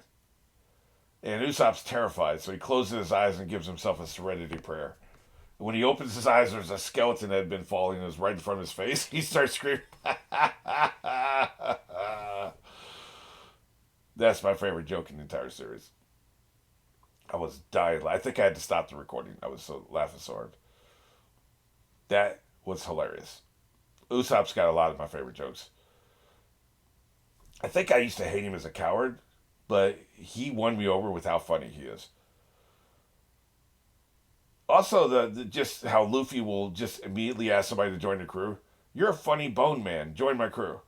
and Usopp's terrified, so he closes his eyes and gives himself a serenity prayer. When he opens his eyes, there's a skeleton that had been falling and was right in front of his face. He starts screaming. That's my favorite joke in the entire series. I was dying. I think I had to stop the recording. I was laughing so hard. That was hilarious. Usopp's got a lot of my favorite jokes. I think I used to hate him as a coward, but he won me over with how funny he is. Also, the just how Luffy will just immediately ask somebody to join the crew. You're a funny bone man. Join my crew.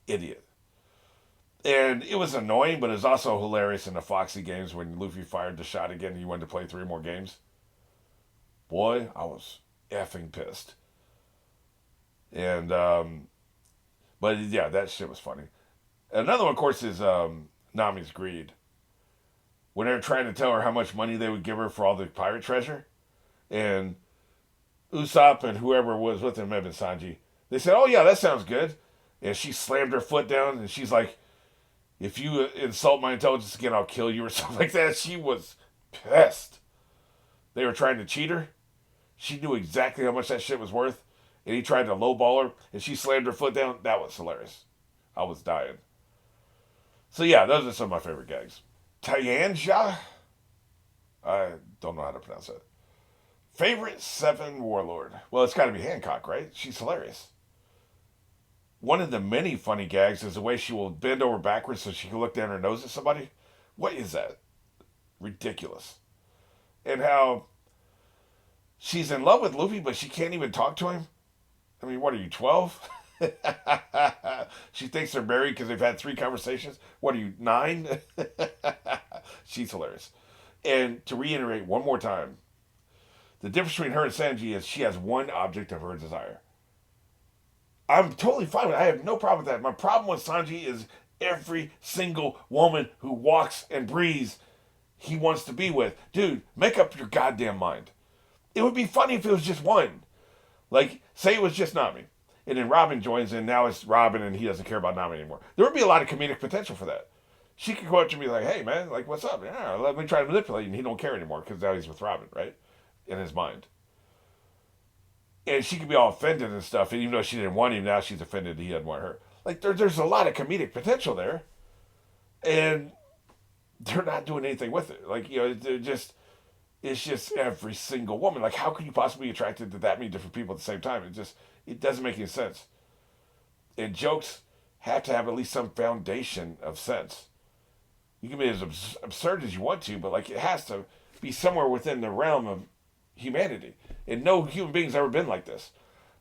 Idiot. And it was annoying, but it was also hilarious in the Foxy games when Luffy fired the shot again and he wanted to play 3 more games. Boy, I was effing pissed. And, but yeah, that shit was funny. Another one, of course, is Nami's greed. When they were trying to tell her how much money they would give her for all the pirate treasure. And Usopp and whoever was with him, maybe Sanji, they said, oh yeah, that sounds good. And she slammed her foot down and she's like, if you insult my intelligence again, I'll kill you or something like that. She was pissed. They were trying to cheat her. She knew exactly how much that shit was worth. And he tried to lowball her. And she slammed her foot down. That was hilarious. I was dying. So yeah, those are some of my favorite gags. Tyanja? I don't know how to pronounce it. Favorite 7 warlord? Well, it's got to be Hancock, right? She's hilarious. One of the many funny gags is the way she will bend over backwards so she can look down her nose at somebody. What is that? Ridiculous. And how she's in love with Luffy, but she can't even talk to him. I mean, what are you, 12? She thinks they're married because they've had 3 conversations. What are you, 9? She's hilarious. And to reiterate one more time, the difference between her and Sanji is she has one object of her desire. I'm totally fine with it. I have no problem with that. My problem with Sanji is every single woman who walks and breathes he wants to be with. Dude, make up your goddamn mind. It would be funny if it was just one. Like, say it was just Nami. And then Robin joins in. Now it's Robin and he doesn't care about Nami anymore. There would be a lot of comedic potential for that. She could go up to me like, hey, man, like, what's up? Yeah, let me try to manipulate you. And he don't care anymore because now he's with Robin, right? In his mind. And she could be all offended and stuff. And even though she didn't want him, now she's offended he didn't want her. Like, there's a lot of comedic potential there. And they're not doing anything with it. Like, they're just, it's just every single woman. Like, how could you possibly be attracted to that many different people at the same time? It doesn't make any sense. And jokes have to have at least some foundation of sense. You can be as absurd as you want to, but like it has to be somewhere within the realm of humanity. And no human being's ever been like this.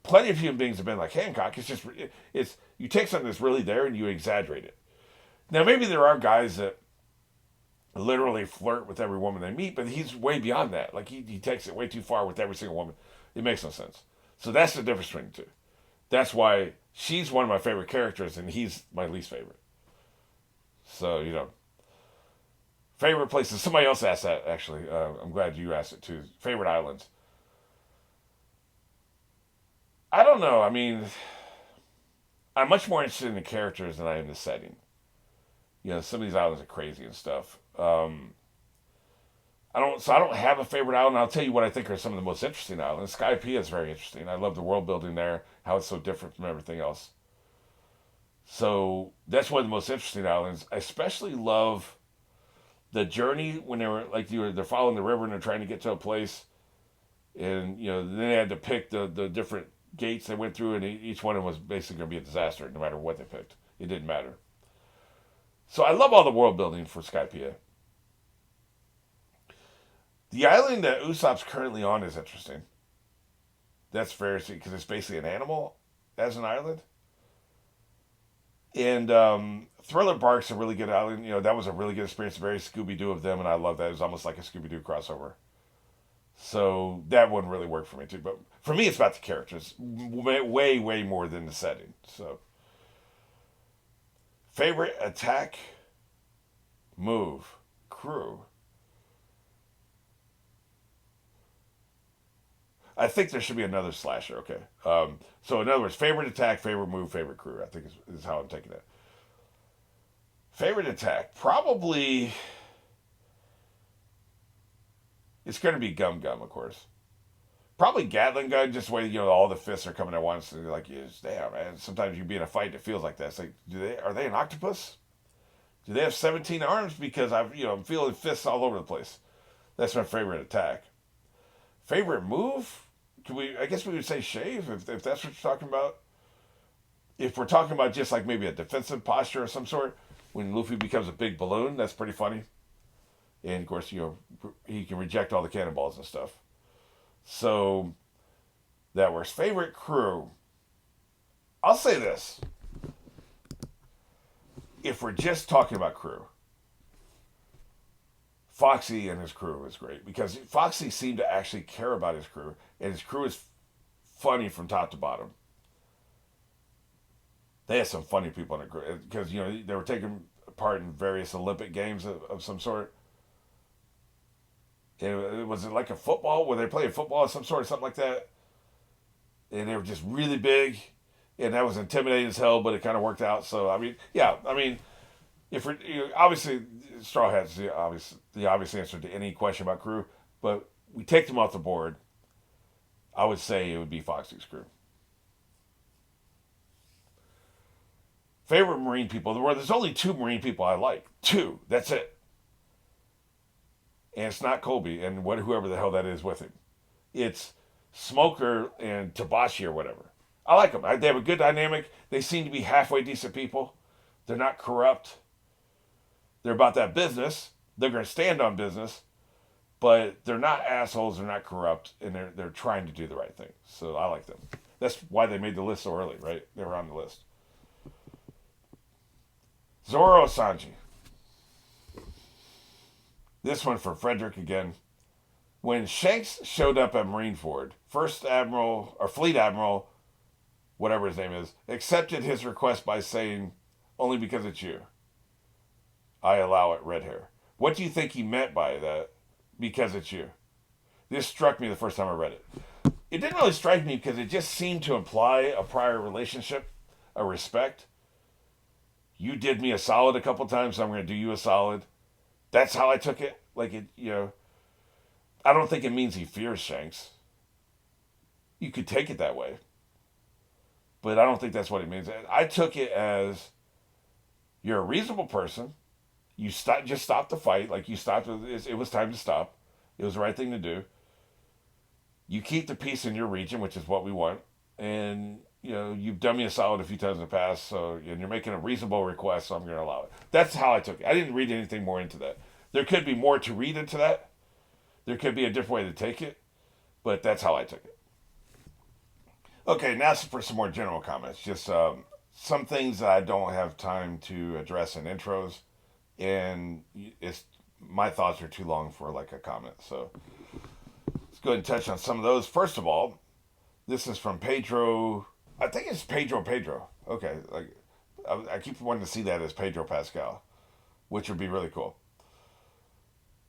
Plenty of human beings have been like Hancock. It's you take something that's really there and you exaggerate it. Now maybe there are guys that literally flirt with every woman they meet, but he's way beyond that. Like he takes it way too far with every single woman. It makes no sense. So that's the difference between the two. That's why she's one of my favorite characters and he's my least favorite. So, favorite places. Somebody else asked that, actually. I'm glad you asked it, too. Favorite islands. I don't know. I mean, I'm much more interested in the characters than I am the setting. Some of these islands are crazy and stuff. I don't have a favorite island. I'll tell you what I think are some of the most interesting islands. Skypiea is very interesting. I love the world building there, how it's so different from everything else. So that's one of the most interesting islands. I especially love the journey when they're following the river and they're trying to get to a place, and then they had to pick the different gates they went through, and each one of them was basically going to be a disaster no matter what they picked. It didn't matter. So I love all the world building for Skypiea. The island that Usopp's currently on is interesting. That's fair because it's basically an animal as an island. And Thriller Bark's a really good island. That was a really good experience. Very Scooby-Doo of them, and I love that. It was almost like a Scooby-Doo crossover. So that wouldn't really work for me, too. But for me, it's about the characters. Way, way more than the setting. So, favorite attack, move, crew. I think there should be another slasher, okay. So in other words, favorite attack, favorite move, favorite crew, I think is how I'm taking it. Favorite attack, probably, it's going to be Gum Gum, of course. Probably Gatling gun, just the way, all the fists are coming at once, and you're like, damn, man, sometimes you be in a fight and it feels like that. It's like, are they an octopus? Do they have 17 arms? Because I'm feeling fists all over the place. That's my favorite attack. Favorite move? I guess we would say shave, if that's what you're talking about. If we're talking about just like maybe a defensive posture of some sort, when Luffy becomes a big balloon, that's pretty funny. And of course, he can reject all the cannonballs and stuff. So that works. Favorite crew? I'll say this. If we're just talking about crew, Foxy and his crew is great because Foxy seemed to actually care about his crew, and his crew is funny from top to bottom. They had some funny people in the crew because they were taking part in various Olympic games of some sort. And was it like a football? Were they playing football of some sort or something like that? And they were just really big, and that was intimidating as hell, but it kind of worked out. So if we're obviously Straw Hat's the obvious answer to any question about crew, but we take them off the board. I would say it would be Foxy's crew. Favorite Marine people? There's only 2 Marine people I like. 2. That's it. And it's not Colby and whoever the hell that is with him. It's Smoker and Tabashi or whatever. I like them. They have a good dynamic. They seem to be halfway decent people. They're not corrupt. They're about that business. They're going to stand on business, but they're not assholes. They're not corrupt, and they're trying to do the right thing. So I like them. That's why they made the list so early, right? They were on the list. Zoro Sanji. This one for Frederick again. When Shanks showed up at Marineford, First Admiral, or Fleet Admiral, whatever his name is, accepted his request by saying, "Only because it's you. I allow it, red hair." What do you think he meant by that? Because it's you. This struck me the first time I read it. It didn't really strike me because it just seemed to imply a prior relationship, a respect. You did me a solid a couple times, so I'm going to do you a solid. That's how I took it. Like, I don't think it means he fears Shanks. You could take it that way. But I don't think that's what it means. I took it as you're a reasonable person. You just stopped the fight. Like, you stopped. It was time to stop. It was the right thing to do. You keep the peace in your region, which is what we want. And, you've done me a solid a few times in the past. So, and you're making a reasonable request, so I'm going to allow it. That's how I took it. I didn't read anything more into that. There could be more to read into that. There could be a different way to take it. But that's how I took it. Okay, now for some more general comments. Just some things that I don't have time to address in intros, and my thoughts are too long for like a comment. So let's go ahead and touch on some of those. First of all, this is from Pedro. I think it's Pedro. Okay, like I keep wanting to see that as Pedro Pascal, which would be really cool.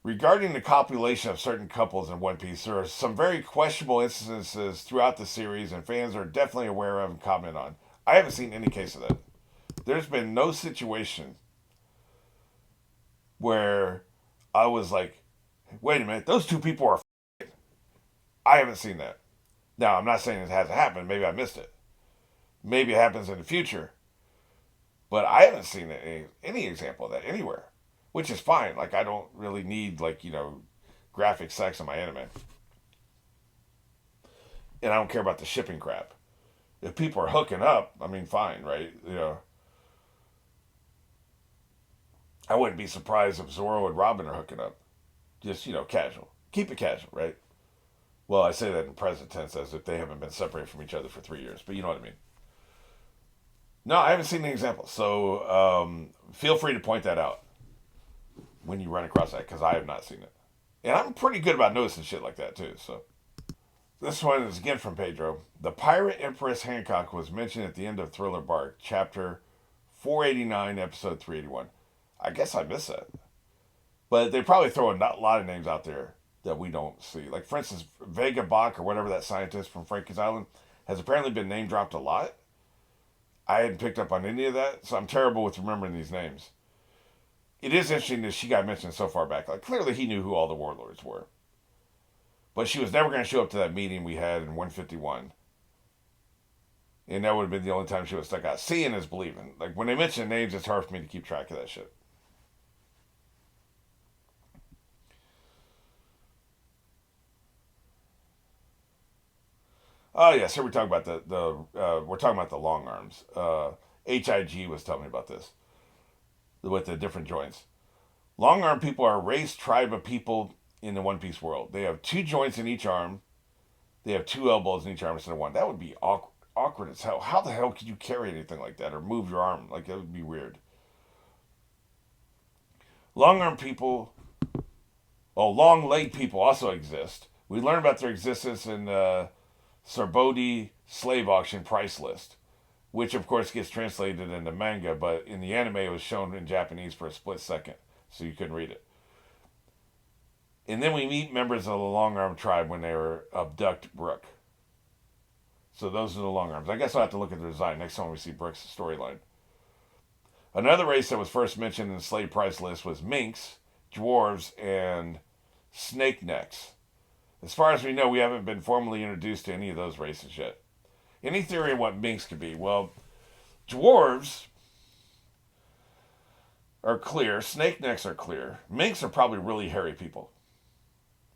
Regarding the copulation of certain couples in One Piece, there are some very questionable instances throughout the series, and fans are definitely aware of and comment on. I haven't seen any case of that. There's been no situation where I was like, wait a minute, those two people are f***ing. I haven't seen that. Now, I'm not saying it hasn't happened. Maybe I missed it. Maybe it happens in the future. But I haven't seen any example of that anywhere. Which is fine. Like, I don't really need, graphic sex in my anime. And I don't care about the shipping crap. If people are hooking up, I mean, fine, right? I wouldn't be surprised if Zoro and Robin are hooking up. Just, casual. Keep it casual, right? Well, I say that in present tense as if they haven't been separated from each other for 3 years. But you know what I mean. No, I haven't seen any examples. So, feel free to point that out when you run across that, because I have not seen it. And I'm pretty good about noticing shit like that, too. So this one is again from Pedro. The Pirate Empress Hancock was mentioned at the end of Thriller Bark, chapter 489, episode 381. I guess I missed that. But they probably throw a lot of names out there that we don't see. Like, for instance, Vega Bach, or whatever that scientist from Frankie's Island, has apparently been name dropped a lot. I hadn't picked up on any of that, so I'm terrible with remembering these names. It is interesting that she got mentioned so far back. Like, clearly he knew who all the warlords were. But she was never going to show up to that meeting we had in 151. And that would have been the only time she would have stuck out. Seeing is believing. Like, when they mention names, it's hard for me to keep track of that shit. Oh, yeah, so we're talking about the long arms. HIG was telling me about this. With the different joints. Long arm people are a race tribe of people in the One Piece world. They have 2 joints in each arm. They have 2 elbows in each arm instead of 1. That would be awkward as hell. How the hell could you carry anything like that or move your arm? Like, that would be weird. Long arm people, long leg people also exist. We learned about their existence in the Sarbodi slave auction price list, which of course gets translated into manga, but in the anime it was shown in Japanese for a split second, so you couldn't read it. And then we meet members of the Long Arm tribe when they were abduct Brook. So those are the Long Arms. I guess I'll have to look at the design next time we see Brook's storyline. Another race that was first mentioned in the slave price list was minks, dwarves, and snake necks. As far as we know, we haven't been formally introduced to any of those races yet. Any theory on what minks could be? Well, dwarves are clear. Snake necks are clear. Minks are probably really hairy people.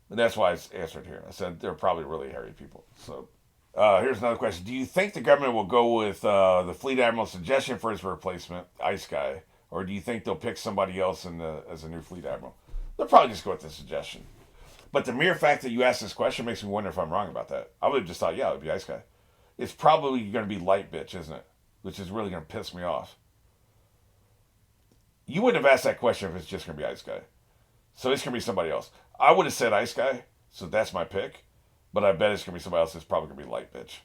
And that's why I answered here. I said they're probably really hairy people. So here's another question. Do you think the government will go with the Fleet Admiral's suggestion for his replacement, Ice Guy? Or do you think they'll pick somebody else as a new Fleet Admiral? They'll probably just go with the suggestion. But the mere fact that you asked this question makes me wonder if I'm wrong about that. I would have just thought, yeah, it would be Ice Guy. It's probably going to be Light Bitch, isn't it? Which is really going to piss me off. You wouldn't have asked that question if it's just going to be Ice Guy. So it's going to be somebody else. I would have said Ice Guy, so that's my pick. But I bet it's going to be somebody else. It's probably going to be Light Bitch.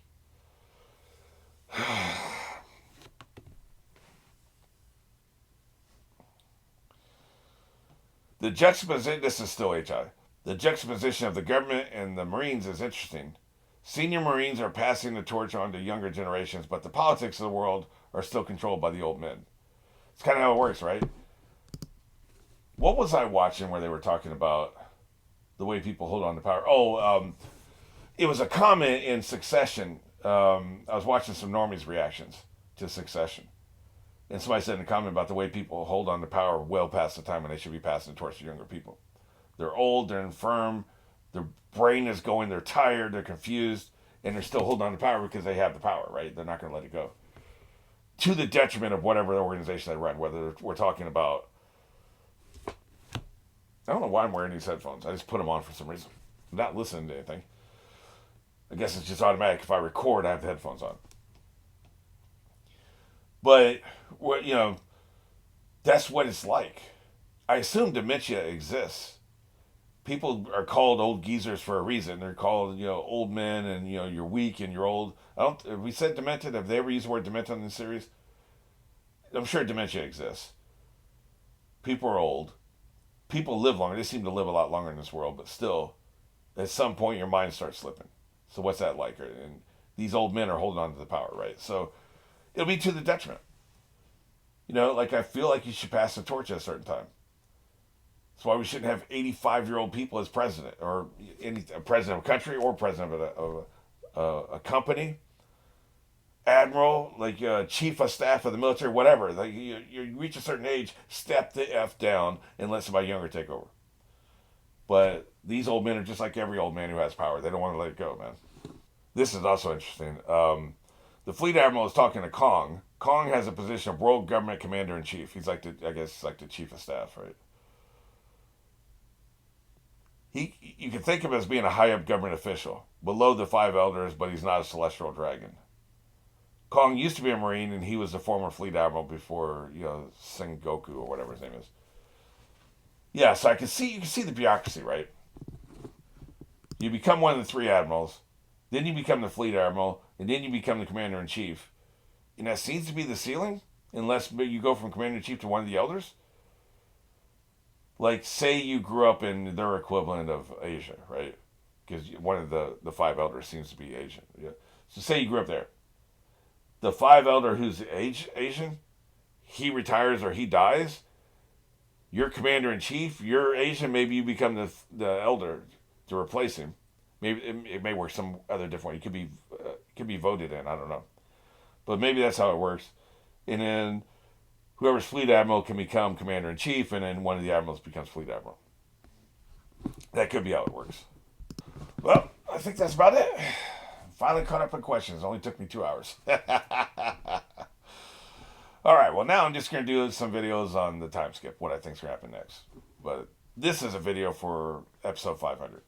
The juxtaposition, this is still HI. The juxtaposition of the government and the Marines is interesting. Senior Marines are passing the torch on to younger generations, but the politics of the world are still controlled by the old men. It's kind of how it works, right? What was I watching where they were talking about the way people hold on to power? It was a comment in Succession. I was watching some normies' reactions to Succession. And somebody said in a comment about the way people hold on to power well past the time when they should be passing the torch to younger people. They're old, they're infirm, their brain is going, they're tired, they're confused, and they're still holding on to power because they have the power, right? They're not going to let it go. To the detriment of whatever organization they run, whether we're talking about... I don't know why I'm wearing these headphones. I just put them on for some reason. I'm not listening to anything. I guess it's just automatic. If I record, I have the headphones on. But, that's what it's like. I assume dementia exists. People are called old geezers for a reason. They're called, old men, and, you're weak and you're old. Have we said demented? Have they ever used the word demented in the series? I'm sure dementia exists. People are old. People live longer. They seem to live a lot longer in this world, but still, at some point, your mind starts slipping. So what's that like? And these old men are holding on to the power, right? So it'll be to the detriment. I feel like you should pass the torch at a certain time. That's why we shouldn't have 85-year-old people as president, or a president of a country, or president of a company, admiral, chief of staff of the military, whatever. You reach a certain age, step the F down and let somebody younger take over. But these old men are just like every old man who has power. They don't want to let it go, man. This is also interesting. The fleet admiral is talking to Kong. Kong has a position of world government commander-in-chief. He's like the chief of staff, right? You can think of him as being a high-up government official, below the five elders, but he's not a celestial dragon. Kong used to be a Marine, and he was the former fleet admiral before, Sengoku, or whatever his name is. Yeah, so you can see the bureaucracy, right? You become one of the three admirals, then you become the fleet admiral, and then you become the commander-in-chief. And that seems to be the ceiling, unless you go from commander-in-chief to one of the elders. Say you grew up in their equivalent of Asia, right? Because one of the five elders seems to be Asian. Yeah. So say you grew up there. The five elder who's Asian, he retires or he dies. You're commander-in-chief. You're Asian. Maybe you become the elder to replace him. Maybe it may work some other different way. It could be voted in. I don't know. But maybe that's how it works. And then whoever's fleet admiral can become commander-in-chief, and then one of the admirals becomes fleet admiral. That could be how it works. Well, I think that's about it. Finally caught up on questions. It only took me 2 hours. All right, well, now I'm just going to do some videos on the time skip, what I think's going to happen next. But this is a video for episode 500.